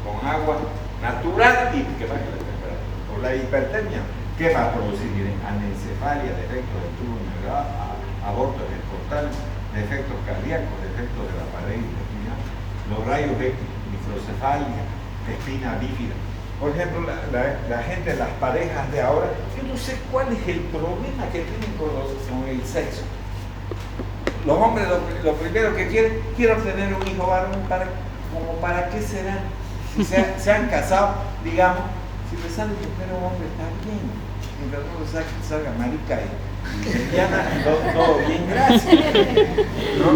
con agua natural y que baje la temperatura. Por la hipertermia, ¿qué va a producir? Miren, anencefalia, defectos del tubo neural, abortos escrotales, defectos cardíacos, defectos de la pared intestinal, los rayos X, microcefalia, espina bífida. Por ejemplo, la gente, las parejas de ahora, yo no sé cuál es el problema que tienen con el sexo. Los hombres lo primero que quieren tener un hijo varón, ¿para qué será? Si se han casado, digamos, si le sale mujer o hombre, está bien. Mientras no le salga marica y lesbiana, todo bien, gracias. No,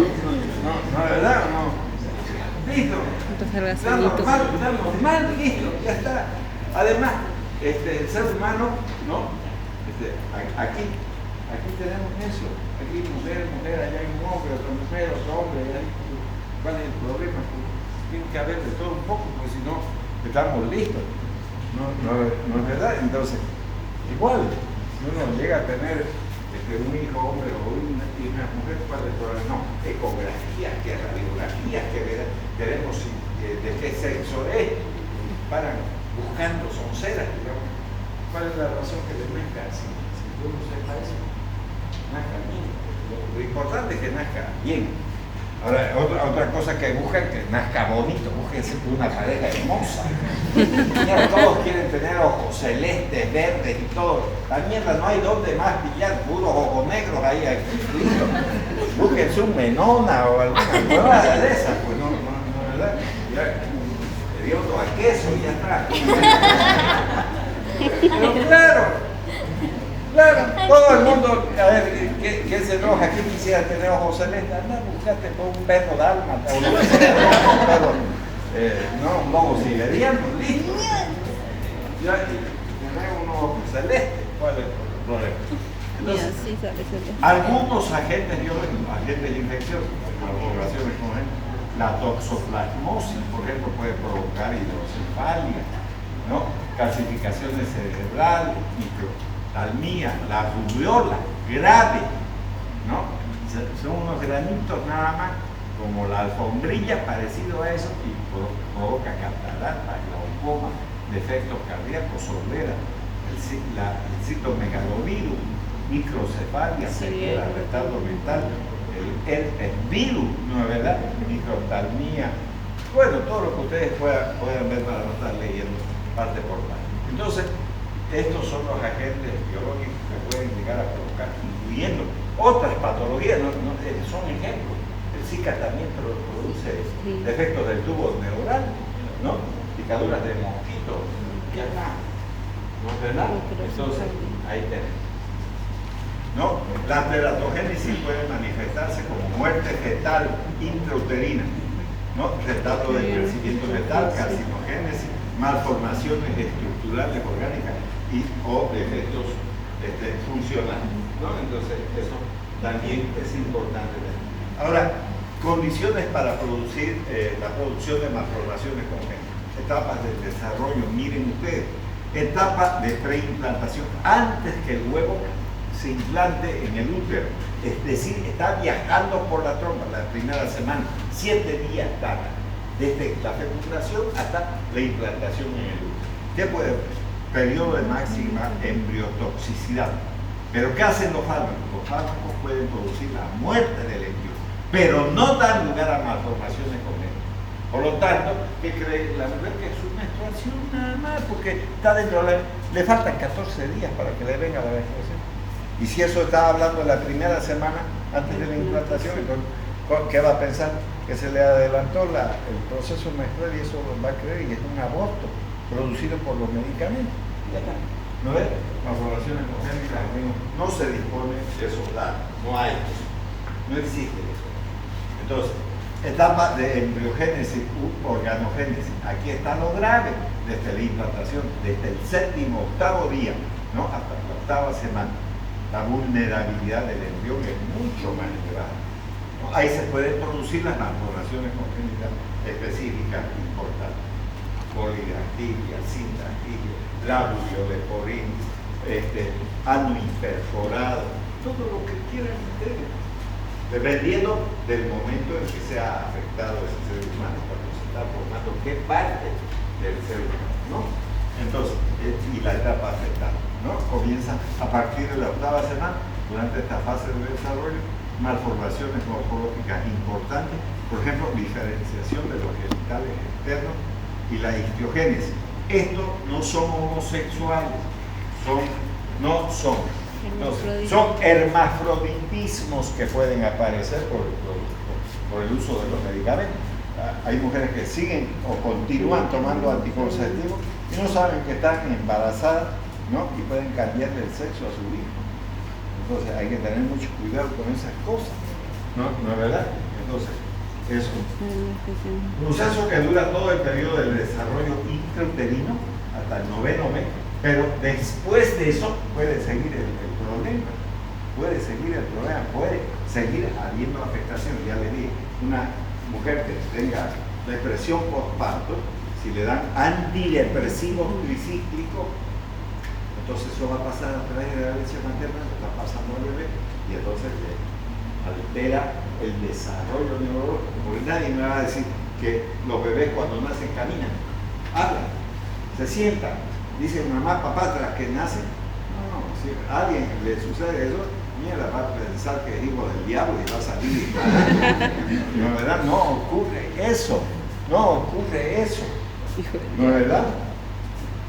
¿verdad? No. Listo. Está normal, listo, ya está. Además, el ser humano, ¿no? Aquí tenemos eso. Aquí mujer, allá hay un hombre, otra mujer, otro hombre. ¿Cuál es el problema? Tiene que haber de todo un poco, porque si no, estamos listos. No es verdad. Entonces, igual, si uno llega a tener un hijo hombre o una mujer, ¿cuál es el problema? No, ecografías, que radiografías, que veremos de qué sexo es. Paran buscando sonceras, digamos. ¿Cuál es la razón que le nazca? Si uno sepa eso, nazca bien. Lo importante es que nazca bien. Ahora, otra cosa que buscan, que nazca bonito, búsquense una pareja hermosa. Mira, todos quieren tener ojos celestes, verdes y todo. La mierda, no hay donde más pillar puros ojos negros ahí aquí. Listo. Búsquense un menona o alguna cosa de esas, pues no, ¿verdad? Le dio todo a queso y ya está. Pero claro, todo el mundo, a ver, ¿qué se enoja? ¿Quién quisiera tener ojos celestes? Anda, buscate por un perro dálmata o lo que sea, un perro, no, un lobo siberiano, listo. Ya tener unos ojos celestes, ¿cuál es el problema? Entonces, algunos agentes biológicos, agentes infecciosos, malformaciones como la toxoplasmosis, por ejemplo, puede provocar hidrocefalia, ¿no? Calcificaciones cerebrales, microtalmía, la rubiola grave, ¿no? Son unos granitos nada más, como la alfombrilla, parecido a eso, y provoca catarata, glaucoma, defectos cardíacos, sordera, el citomegalovirus, microcefalia, ceguera, retardo mental, el herpes virus, ¿no es verdad? Microtalmía, bueno, todo lo que ustedes puedan ver para no estar leyendo parte por parte. Entonces, estos son los agentes biológicos que pueden llegar a provocar, incluyendo otras patologías, son ejemplos. El Zika también produce defectos del tubo neural, ¿no? Picaduras de mosquitos, ya está. ¿No es verdad? Entonces, ahí tenemos. ¿No? La teratogénesis puede manifestarse como muerte fetal intrauterina, ¿no? Retardo del crecimiento fetal, carcinogénesis, malformaciones estructurales orgánicas o defectos funcionales, ¿no? Entonces, eso también es importante. Ahora, condiciones para producir la producción de malformaciones congénitas. Etapas del desarrollo, miren ustedes, etapa de preimplantación, antes que el huevo se implante en el útero, es decir, está viajando por la trompa la primera semana, 7 días tarda, desde la fecundación hasta la implantación en el útero. ¿Qué puede haber? Periodo de máxima embriotoxicidad. ¿Pero qué hacen los fármacos? Los fármacos pueden producir la muerte del embrión, pero no dan lugar a malformaciones congénitas. Por lo tanto, ¿qué cree la mujer? Que es su menstruación nada más, porque está dentro le faltan 14 días para que le venga la menstruación. Y si eso estaba hablando en la primera semana antes de la implantación, entonces, ¿qué va a pensar? Que se le adelantó el proceso menstrual y eso lo va a creer y es un aborto producido por los medicamentos. Ya está. ¿No ves? Malformaciones congénitas, no se dispone de esos datos, no hay eso, no existe eso. Entonces, etapa de embriogénesis u organogénesis, aquí está lo grave desde la implantación, desde el séptimo, octavo día, ¿no? Hasta la octava semana. La vulnerabilidad del embrión es mucho más elevada, ¿no? Ahí se pueden producir las malformaciones congénitas específicas importantes. Polidactilia, sindactilia, labio leporino, ano imperforado, todo lo que quieran ustedes, dependiendo del momento en que sea afectado ese ser humano, cuando se está formando, qué parte del ser humano, ¿no? Entonces, y la etapa afectada, ¿no? Comienza a partir de la octava semana, durante esta fase de desarrollo, malformaciones morfológicas importantes, por ejemplo, diferenciación de los genitales externos y la histiogénesis. Estos no son homosexuales, entonces, son hermafroditismos que pueden aparecer por el uso de los medicamentos. Hay mujeres que siguen o continúan tomando anticonceptivos y no saben que están embarazadas, ¿no? Y pueden cambiarle el sexo a su hijo. Entonces hay que tener mucho cuidado con esas cosas, ¿no es verdad? Entonces, es un proceso que dura todo el periodo del desarrollo intrauterino hasta el 9º mes, pero después de eso puede seguir el problema, puede seguir habiendo afectación. Ya les dije, una mujer que tenga depresión postparto, si le dan antidepresivos tricíclicos, entonces eso va a pasar a través de la leche materna, le está pasando al bebé y entonces altera el desarrollo neurológico, porque nadie me va a decir que los bebés cuando nacen caminan, hablan, se sientan, dicen mamá, papá, tras que nacen. No, si a alguien le sucede eso, mira, va a pensar que es hijo del diablo y va a salir disparando. ¿No es verdad? No ocurre eso, ¿no es verdad?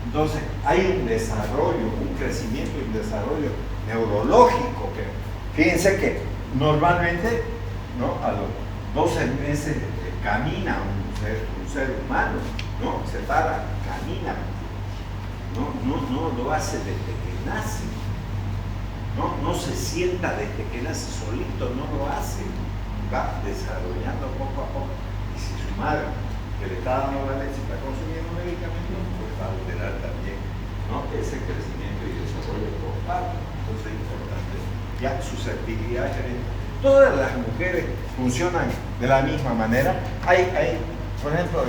Entonces hay un desarrollo, un crecimiento y un desarrollo neurológico que, fíjense que normalmente, ¿no? A los 12 meses camina un ser humano, ¿no? Se para, camina, no lo hace desde que nace, no se sienta desde que nace solito, no lo hace, va desarrollando poco a poco. Y si su madre, que le está dando la leche, está consumiendo medicamentos, pues va a alterar también, ¿no? Ese crecimiento y desarrollo postparto. Entonces es importante. Ya susceptibilidad genética. Todas las mujeres funcionan de la misma manera. Hay por ejemplo,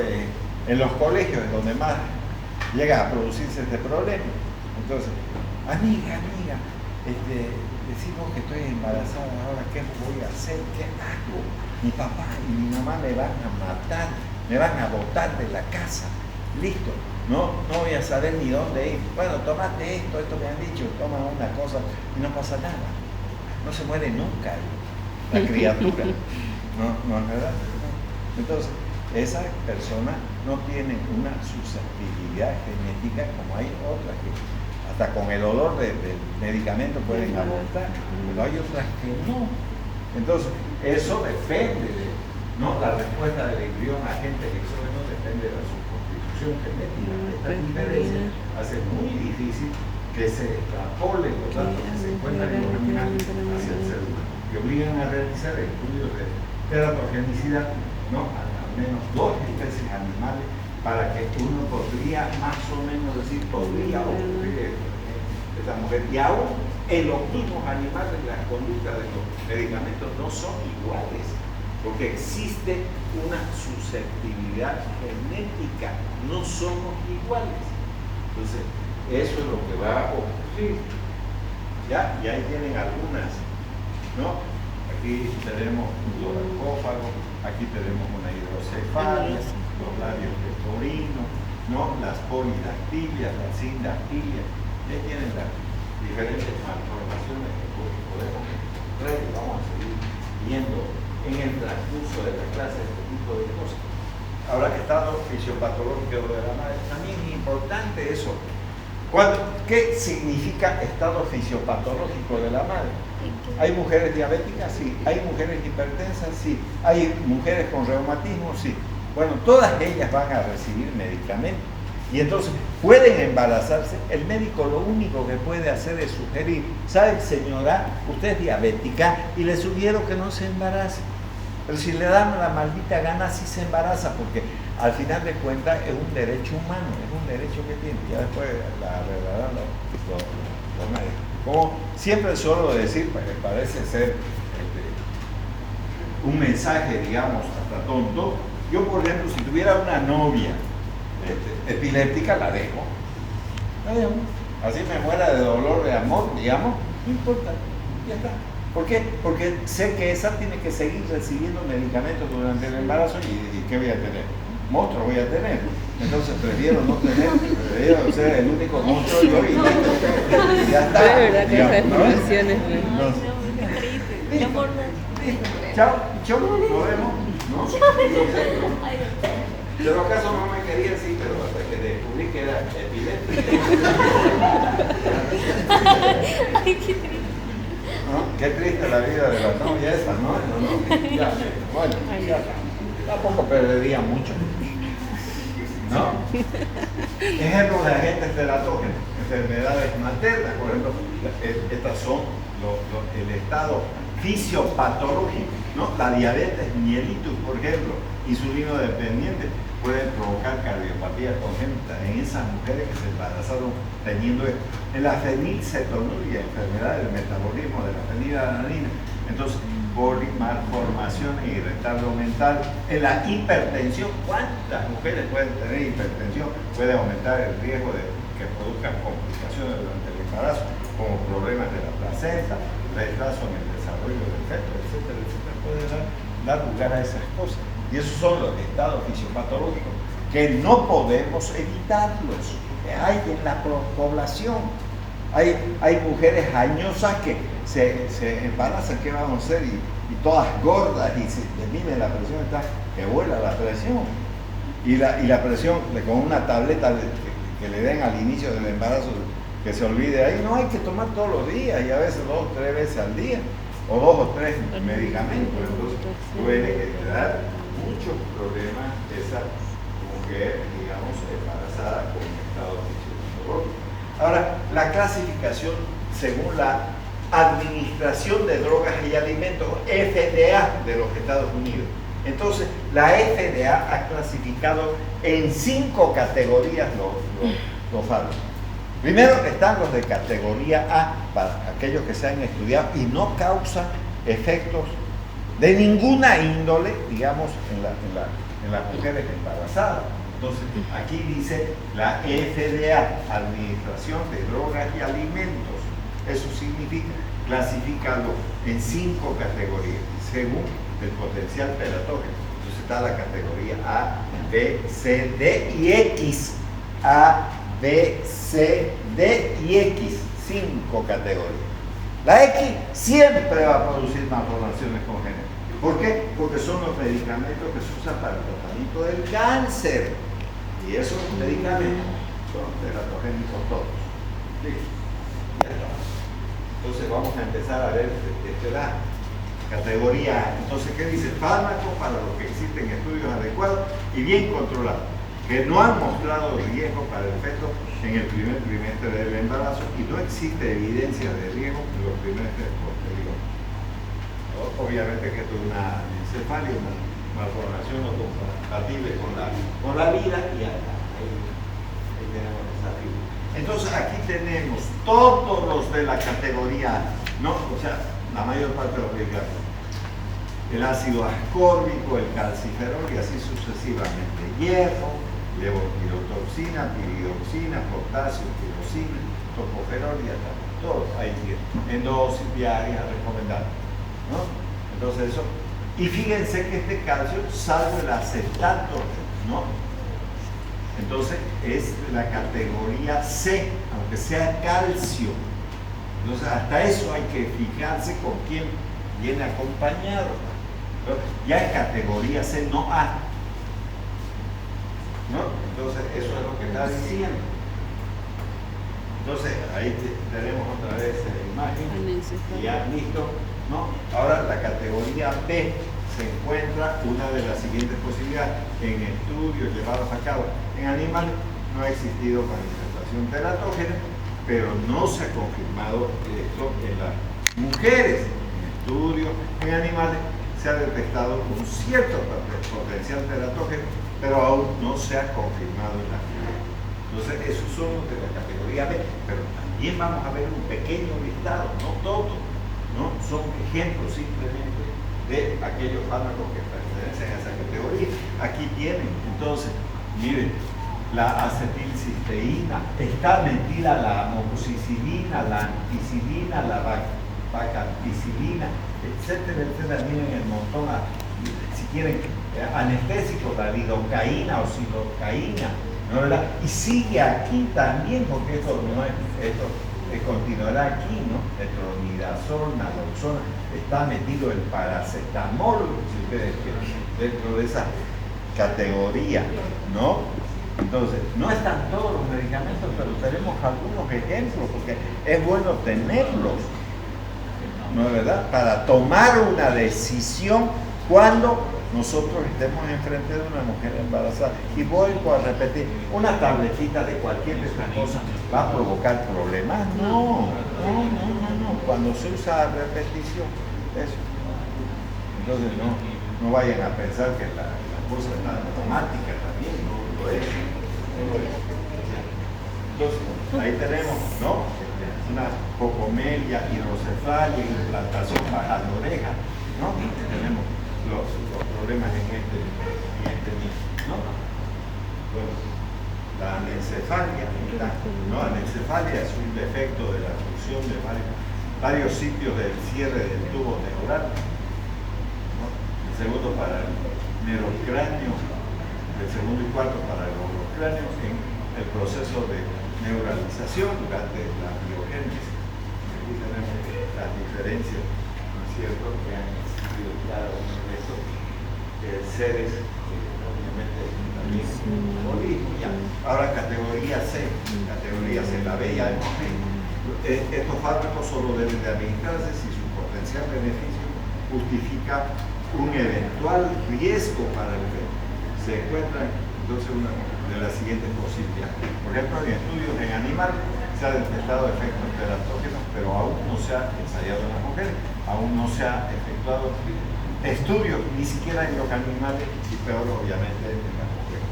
en los colegios es donde más llega a producirse este problema. Entonces, amiga, decimos que estoy embarazada, ahora ¿qué voy a hacer? ¿Qué hago? Mi papá y mi mamá me van a matar, me van a botar de la casa. Listo, no voy a saber ni dónde ir. Bueno, tomate esto me han dicho, toma una cosa y no pasa nada. No se muere nunca la criatura. ¿No es verdad? Entonces, esas personas no tienen una susceptibilidad genética como hay otras que hasta con el olor del medicamento pueden abortar, pero hay otras que no. Entonces, eso depende la respuesta del embrión a agentes exógenos depende de su constitución genética. Esta diferencia hace muy difícil que se extrapolen los datos que se encuentran en los animales hacia el ser humano, que obligan a realizar estudios de teratogenicidad, al menos 2 especies animales, para que uno podría más o menos decir, podría ocurrir esta mujer. Y aún en los mismos animales las conductas de los medicamentos no son iguales, porque existe una susceptibilidad genética, no somos iguales. Entonces, eso es lo que va a ocurrir. ¿Ya? Y ahí tienen algunas, ¿no? Aquí tenemos un sarcófago, aquí tenemos una hidrocefalia, los labios leporino, ¿no? Las polidactilias, las sindactilias. Ya tienen las diferentes malformaciones que podemos encontrar y vamos a seguir viendo en el transcurso de la clase este tipo de cosas. Ahora, estado fisiopatológico de la madre, también es importante eso. ¿Qué significa estado fisiopatológico de la madre? ¿Hay mujeres diabéticas? Sí. ¿Hay mujeres hipertensas? Sí. ¿Hay mujeres con reumatismo? Sí. Bueno, todas ellas van a recibir medicamentos Y entonces pueden embarazarse. El médico lo único que puede hacer es sugerir, ¿sabe, señora? Usted es diabética y le sugiero que no se embarace. Pero si le dan la maldita gana, sí se embaraza, porque al final de cuentas es un derecho humano, es un derecho que tiene. Ya después la arreglarán los médicos. Como siempre suelo decir, pues parece ser un mensaje, digamos, hasta tonto. Yo, por ejemplo, si tuviera una novia epiléptica, la dejo. Así me muera de dolor de amor, digamos, no importa, ya está. ¿Por qué? Porque sé que esa tiene que seguir recibiendo medicamentos durante el embarazo y ¿qué voy a tener? Monstruo voy a tener. Entonces prefiero no tener, prefiero ser el único monstruo yo y ya está. Es verdad que esas informaciones. Chao, chao, nos vemos. ¿No? Pero acaso no me quería así, pero hasta que descubrí que era epiléptico. Ay, qué triste. ¿No? Qué triste la vida de la novia esa, ¿no? Ya, bueno, ya, tampoco perdería mucho. ¿No? Ejemplos de agentes teratógenos, enfermedades maternas, por ejemplo, estas son el estado fisiopatológico, ¿no? La diabetes mellitus, por ejemplo, insulino dependiente, pueden provocar cardiopatía congénita en esas mujeres que se embarazaron teniendo esto. En la fenilcetonuria, enfermedad del metabolismo de la fenilalanina, entonces malformaciones y retardo mental. En la hipertensión, ¿cuántas mujeres pueden tener hipertensión? Puede aumentar el riesgo de que produzcan complicaciones durante el embarazo, como problemas de la placenta, retraso en el desarrollo del feto, etcétera, etcétera. Puede dar lugar a esas cosas. Y esos son los estados fisiopatológicos que no podemos evitarlos. Hay en la población. Hay mujeres añosas que se embarazan, ¿qué vamos a hacer? Y todas gordas y se mide la presión, está que vuela la presión. Y la presión, con una tableta que le den al inicio del embarazo, que se olvide ahí, no hay que tomar todos los días y a veces 2 o 3 veces al día, o 2 o 3 medicamentos. Entonces puede dar muchos problemas esa mujer, digamos, embarazada con estado fisiopatológico. Ahora, la clasificación según la Administración de Drogas y Alimentos, FDA, de los Estados Unidos. Entonces, la FDA ha clasificado en 5 categorías los fármacos. Primero están los de categoría A, para aquellos que se han estudiado y no causan efectos de ninguna índole, digamos, en las mujeres embarazadas. Entonces, aquí dice la FDA, Administración de Drogas y Alimentos. Eso significa clasificarlo en 5 categorías, según el potencial teratógeno. Entonces está la categoría A, B, C, D y X. A, B, C, D y X. 5 categorías. La X siempre va a producir malformaciones congénitas. ¿Por qué? Porque son los medicamentos que se usan para el tratamiento del cáncer. Y esos medicamentos son teratogénicos todos. ¿Sí? Ya está. Entonces vamos a empezar a ver desde la categoría A. Entonces, ¿qué dice? Fármacos para los que existen estudios adecuados y bien controlados, que no han mostrado riesgo para el feto en el primer trimestre del embarazo y no existe evidencia de riesgo en los trimestres posteriores. Obviamente que esto es una encefalia, una malformación no compatible con la vida y ahí tenemos esa figura. Entonces aquí tenemos todos los de la categoría A, ¿no? O sea, la mayor parte de los medicamentos. El ácido ascórbico, el calciferol y así sucesivamente. Hierro, levotirotoxina, piridoxina, potasio, tirosina, tocoferol y hasta todo ahí en dosis diarias recomendadas, ¿no? Entonces eso. Y fíjense que este calcio, salvo el acetato, ¿no? Entonces es la categoría C, aunque sea calcio. Entonces hasta eso hay que fijarse con quién viene acompañado. Ya es categoría C, no A. ¿No? Entonces eso es lo que está diciendo. Entonces ahí tenemos otra vez la imagen. Y ya listo, ¿no? Ahora la categoría B se encuentra una de las siguientes posibilidades en estudios llevados a cabo en animales no ha existido manifestación teratógena, pero no se ha confirmado esto en las mujeres. En estudios en animales se ha detectado un cierto potencial teratógeno, pero aún no se ha confirmado en las mujeres. Entonces, esos son los de la categoría B, pero también vamos a ver un pequeño listado, no todo, ¿no? Son ejemplos simplemente de aquellos fármacos que pertenecen a esa categoría. Aquí tienen, entonces, miren, la acetilcisteína, está metida la amoxicilina, la ampicilina, la vacampicilina, etcétera, etcétera. Miren el montón, si quieren, anestésicos, la lidocaína o silocaína, ¿no, verdad? Y sigue aquí también, porque esto no es, esto continuará aquí, ¿no? El tronidazol, naloxona, está metido el paracetamol, si ustedes quieren, dentro de esa categoría, ¿no? Entonces, no están todos los medicamentos, pero tenemos algunos ejemplos, porque es bueno tenerlos, ¿no es verdad? Para tomar una decisión cuando nosotros estemos enfrente de una mujer embarazada. Y vuelvo a repetir, una tabletita de cualquier de estas cosas va a provocar problemas. No. Cuando se usa a repetición, eso. Entonces no vayan a pensar que la cosa es automática también, no lo es. Entonces, ahí tenemos, ¿no? Una cocomelia, hidrocefalia, implantación baja la oreja, ¿no? Tenemos los problemas en este niño, ¿no? Bueno, la anencefalia, ¿no? Anencefalia es un defecto de la función de varios sitios del cierre del tubo neural, ¿no? El segundo para el neurocráneo, el segundo y cuarto para el neurocráneo en el proceso de neuralización durante la biogénesis. Aquí tenemos las diferencias, ¿no es cierto?, que han existido cada uno de estos seres, obviamente también organismos. Ahora categoría C, la B ya hemos visto. Estos fármacos solo deben de administrarse si su potencial beneficio justifica un eventual riesgo para el feto. Se encuentran entonces una de las siguientes posibilidades. Por ejemplo, en estudios en animales se ha detectado efectos teratógenos, pero aún no se ha ensayado en las mujeres, aún no se ha efectuado estudios ni siquiera en los animales y peor obviamente en las mujeres.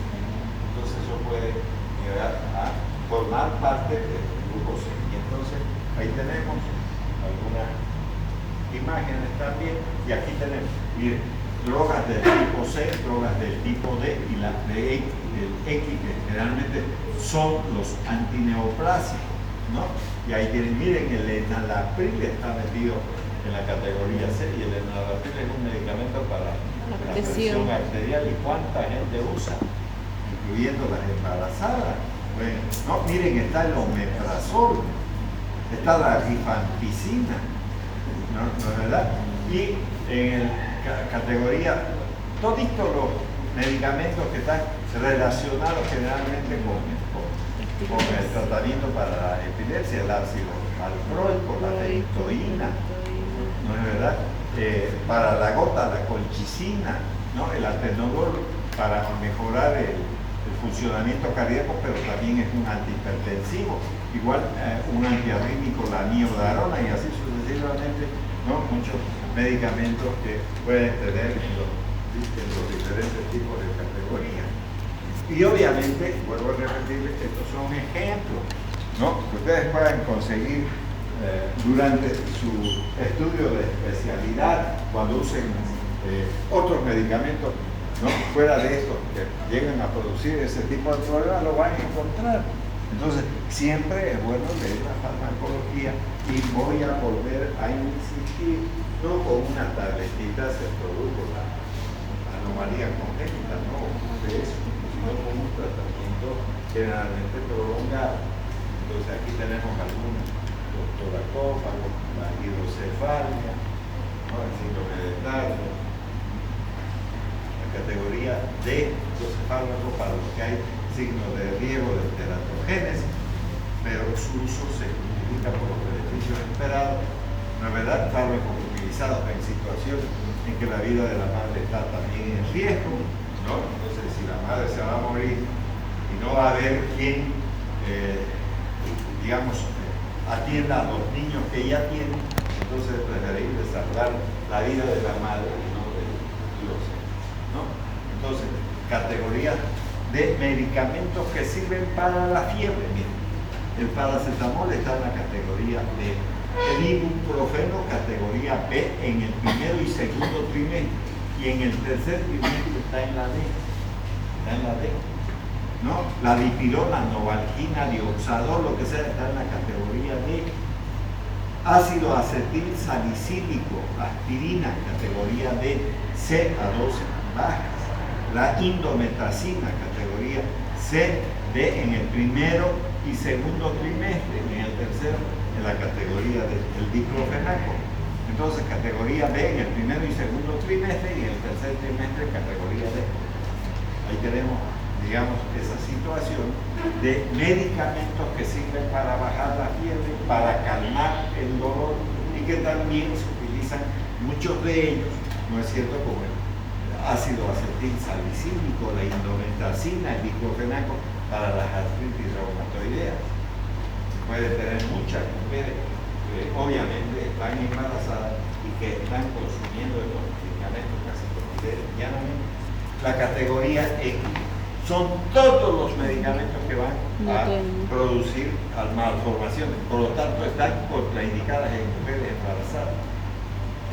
Entonces eso puede llegar a formar parte del grupo C. Y entonces ahí tenemos algunas imágenes también, y aquí tenemos, miren, drogas del tipo C, drogas del tipo D y las del X, que generalmente son los antineoplásicos, ¿no? Y ahí tienen, miren, el enalapril está metido en la categoría C, y el enalapril es un medicamento para la presión arterial, y cuánta gente usa, incluyendo las embarazadas. Bueno, no, miren, está el omeprazol, está la rifampicina, ¿no es verdad? Y en categoría, todos los medicamentos que están relacionados generalmente con el tratamiento para la epilepsia, el ácido valproico, la ferritoína, ¿no es verdad? Para la gota, la colchicina, ¿no? El atenolol para mejorar el funcionamiento cardíaco, pero también es un antihipertensivo, igual un antiarrítmico, la miodarona, y así sucesivamente, ¿no? Muchos medicamentos que pueden tener en los diferentes tipos de categorías. Y obviamente, vuelvo a repetirles, estos son ejemplos, ¿no?, que ustedes puedan conseguir durante su estudio de especialidad, cuando usen otros medicamentos, ¿no?, fuera de estos que llegan a producir ese tipo de problemas, lo van a encontrar. Entonces, siempre es bueno leer la farmacología, y voy a volver a insistir, no con una tabletita se produjo la anomalía congénita, no de eso, sino con un tratamiento generalmente prolongado. Entonces aquí tenemos algunos, los toracófagos, la hidrocefalia, ¿no?, el síndrome de Tardo, la categoría D, los fármacos para los que hay signos de riesgo de teratogénesis, pero su uso se justifica por los beneficios esperados, ¿no es verdad? Fármacos utilizados en situaciones en que la vida de la madre está también en riesgo, ¿no? Entonces, si la madre se va a morir y no va a haber quien, atienda a los niños que ya tienen, entonces es preferible salvar la vida de la madre y no de los hijos, ¿no? Entonces, categoría de medicamentos que sirven para la fiebre. Miren, el paracetamol está en la categoría D. El ibuprofeno, categoría B, en el primero y segundo trimestre. Y en el tercer trimestre está en la D. Está en la D. ¿No? La dipirona, novalgina, dioxador, lo que sea, está en la categoría D. Ácido acetil salicílico, aspirina, categoría D, C a dosis bajas. La indometacina, categoría C, D en el primero y segundo trimestre, y en el tercero en la categoría del diclofenaco. Entonces, categoría B en el primero y segundo trimestre, y en el tercer trimestre, categoría D. Ahí tenemos, esa situación de medicamentos que sirven para bajar la fiebre, para calmar el dolor, y que también se utilizan muchos de ellos, ¿no es cierto?, como el ácido acetil salicílico, la indometacina, el diclofenaco, para las artritis reumatoideas. Puede tener muchas mujeres que obviamente están embarazadas y que están consumiendo estos medicamentos casi cotidianamente. La categoría X son todos los medicamentos que van a producir malformaciones, por lo tanto están contraindicadas en mujeres embarazadas.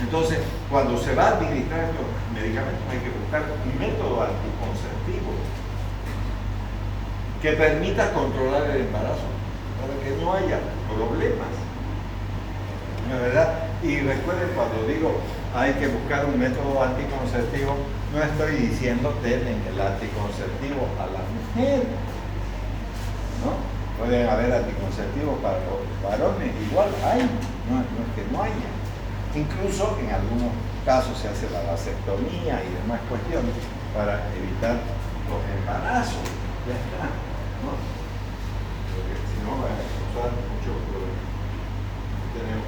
Entonces, cuando se va a administrar estos medicamentos hay que buscar un método anticonceptivo que permita controlar el embarazo, para que no haya problemas. ¿No es verdad? Y recuerden, cuando digo hay que buscar un método anticonceptivo, no estoy diciendo denle el anticonceptivo a la mujer, ¿no? Pueden haber anticonceptivos para los varones, igual hay, no es que no haya. Incluso en algunos casos se hace la vasectomía y demás cuestiones para evitar los embarazos. Ya está, ¿no? Porque si no va a causar muchos problemas. Tenemos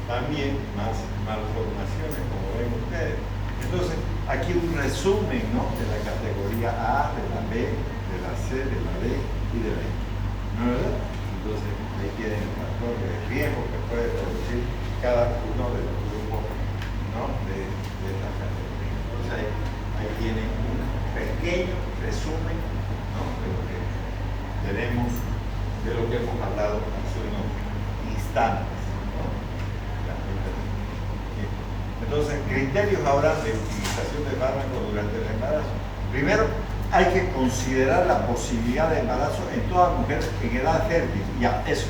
también más malformaciones, como ven ustedes. Entonces, aquí un resumen, ¿no?, de la categoría A, de la B, de la C, de la D y de la E. ¿No es verdad? Entonces, ahí tienen el factor de riesgo que puede producir cada uno de los grupos, ¿no?, de esta categoría. Entonces, ahí tienen un pequeño resumen, ¿no?, de lo que tenemos, de lo que hemos hablado hace unos instantes, ¿no? Entonces, criterios ahora de utilización de fármacos durante el embarazo. Primero, hay que considerar la posibilidad de embarazo en toda mujer en edad fértil. Ya, eso.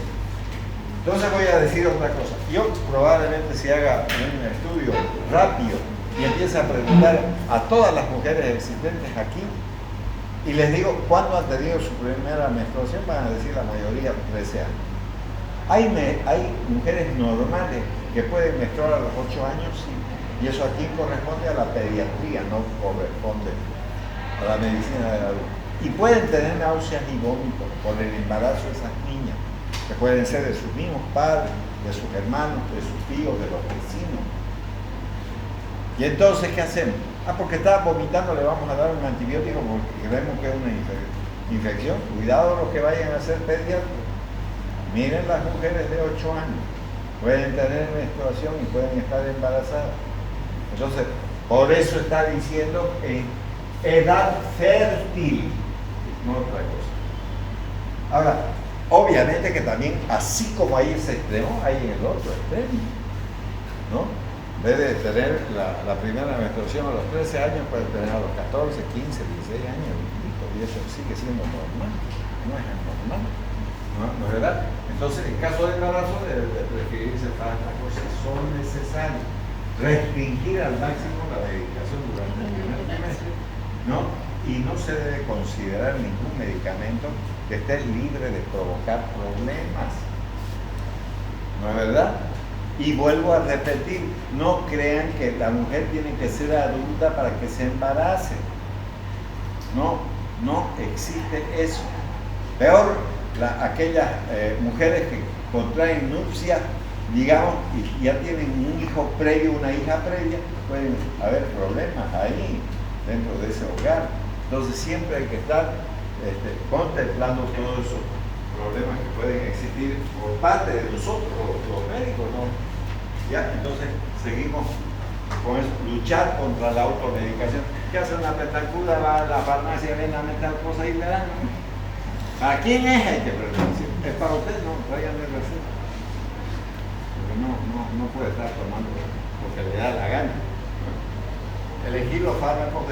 Entonces voy a decir otra cosa. Yo probablemente si haga un estudio rápido y empiece a preguntar a todas las mujeres existentes aquí y les digo cuándo han tenido su primera menstruación, van a decir la mayoría 13 años. Hay mujeres normales que pueden menstruar a los 8 años, sí, y eso aquí corresponde a la pediatría, no corresponde a la medicina del adulto. Y pueden tener náuseas y vómitos por el embarazo de esas niñas, que pueden ser de sus mismos padres, de sus hermanos, de sus tíos, de los vecinos. Y entonces, ¿qué hacemos? Porque está vomitando, le vamos a dar un antibiótico porque vemos que es una infección. Cuidado los que vayan a ser pediatras. Miren las mujeres de 8 años, pueden tener menstruación y pueden estar embarazadas. Entonces, por eso está diciendo en edad fértil, no otra cosa. Ahora, obviamente que también, así como hay ese extremo, hay en el otro extremo, ¿no? En vez de tener la primera menstruación a los 13 años, puede tener a los 14, 15, 16 años, y eso sigue siendo normal, no es anormal, ¿no es verdad? Entonces, en caso de embarazo, debe prescribirse fármacos si son necesarios, restringir al máximo la medicación durante el primer trimestre, ¿no? Y no se debe considerar ningún medicamento que esté libre de provocar problemas, ¿no es verdad? Y vuelvo a repetir, no crean que la mujer tiene que ser adulta para que se embarace. No existe eso. Peor, aquellas mujeres que contraen nupcias, digamos, y ya tienen un hijo previo, una hija previa, pueden haber problemas ahí, dentro de ese hogar. Entonces siempre hay que estar contemplando todos esos problemas que pueden existir por parte de nosotros, los médicos, ¿no? Ya, entonces seguimos con eso, luchar contra la automedicación. ¿Qué hace una petacuda? Va a la farmacia, viene a meter cosas y le dan, ¿no? ¿Para quién es? Hay que preguntar. Es para usted, no, tráigame receta. Porque no puede estar tomando porque le da la gana. Elegir los fármacos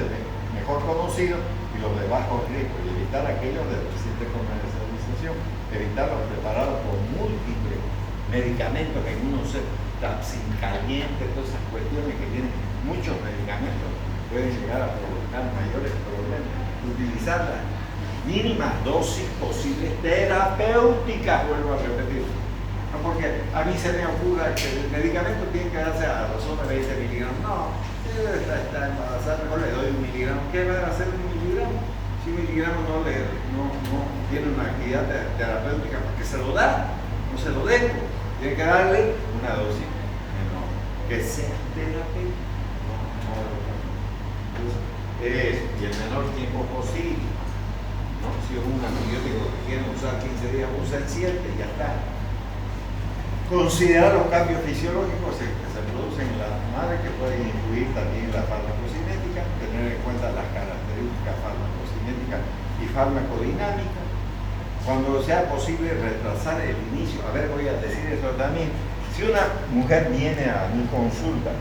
mejor conocidos y los de bajo riesgo y evitar aquellos de reciente comercialización, evitar los preparados por múltiples medicamentos que uno se sin caliente, todas esas cuestiones que tienen muchos medicamentos pueden llegar a provocar mayores problemas. Utilizar las mínimas dosis posibles terapéuticas, vuelvo a repetir. No porque a mí se me ocurra que el medicamento tiene que darse a razón de 20 miligramos. No, está embarazada, mejor le doy 1 miligramo. ¿Qué va a hacer 1 miligramo? Si 1 miligramo no tiene una actividad terapéutica, ¿para qué se lo da? No se lo dejo. Tiene que darle una dosis menor, que sea terapéutica. Y el menor tiempo posible. ¿No? Si es un antibiótico que quieren usar 15 días, usa el 7 y ya está. Considerar los cambios fisiológicos que se producen en la madre, que pueden influir también en la farmacocinética, tener en cuenta las características farmacocinéticas y farmacodinámicas. Cuando sea posible, retrasar el inicio. A ver, voy a decir esto también. Si una mujer viene a mi consulta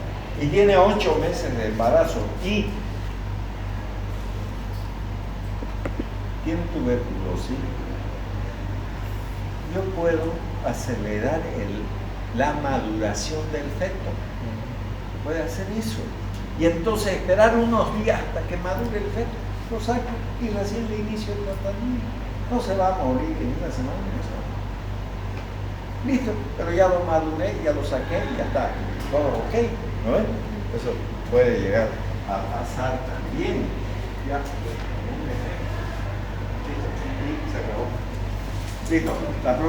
y tiene 8 meses de embarazo y tiene tuberculosis, yo puedo acelerar la maduración del feto. Puede hacer eso. Y entonces esperar unos días hasta que madure el feto, lo saco y recién le inicio el tratamiento. No se va a morir en una semana, no se va a morir. Listo, pero ya lo maduré, ya lo saqué y ya está. Todo ok, ¿no ves? Eso puede llegar a pasar también. Ya. Listo, y se acabó. Listo.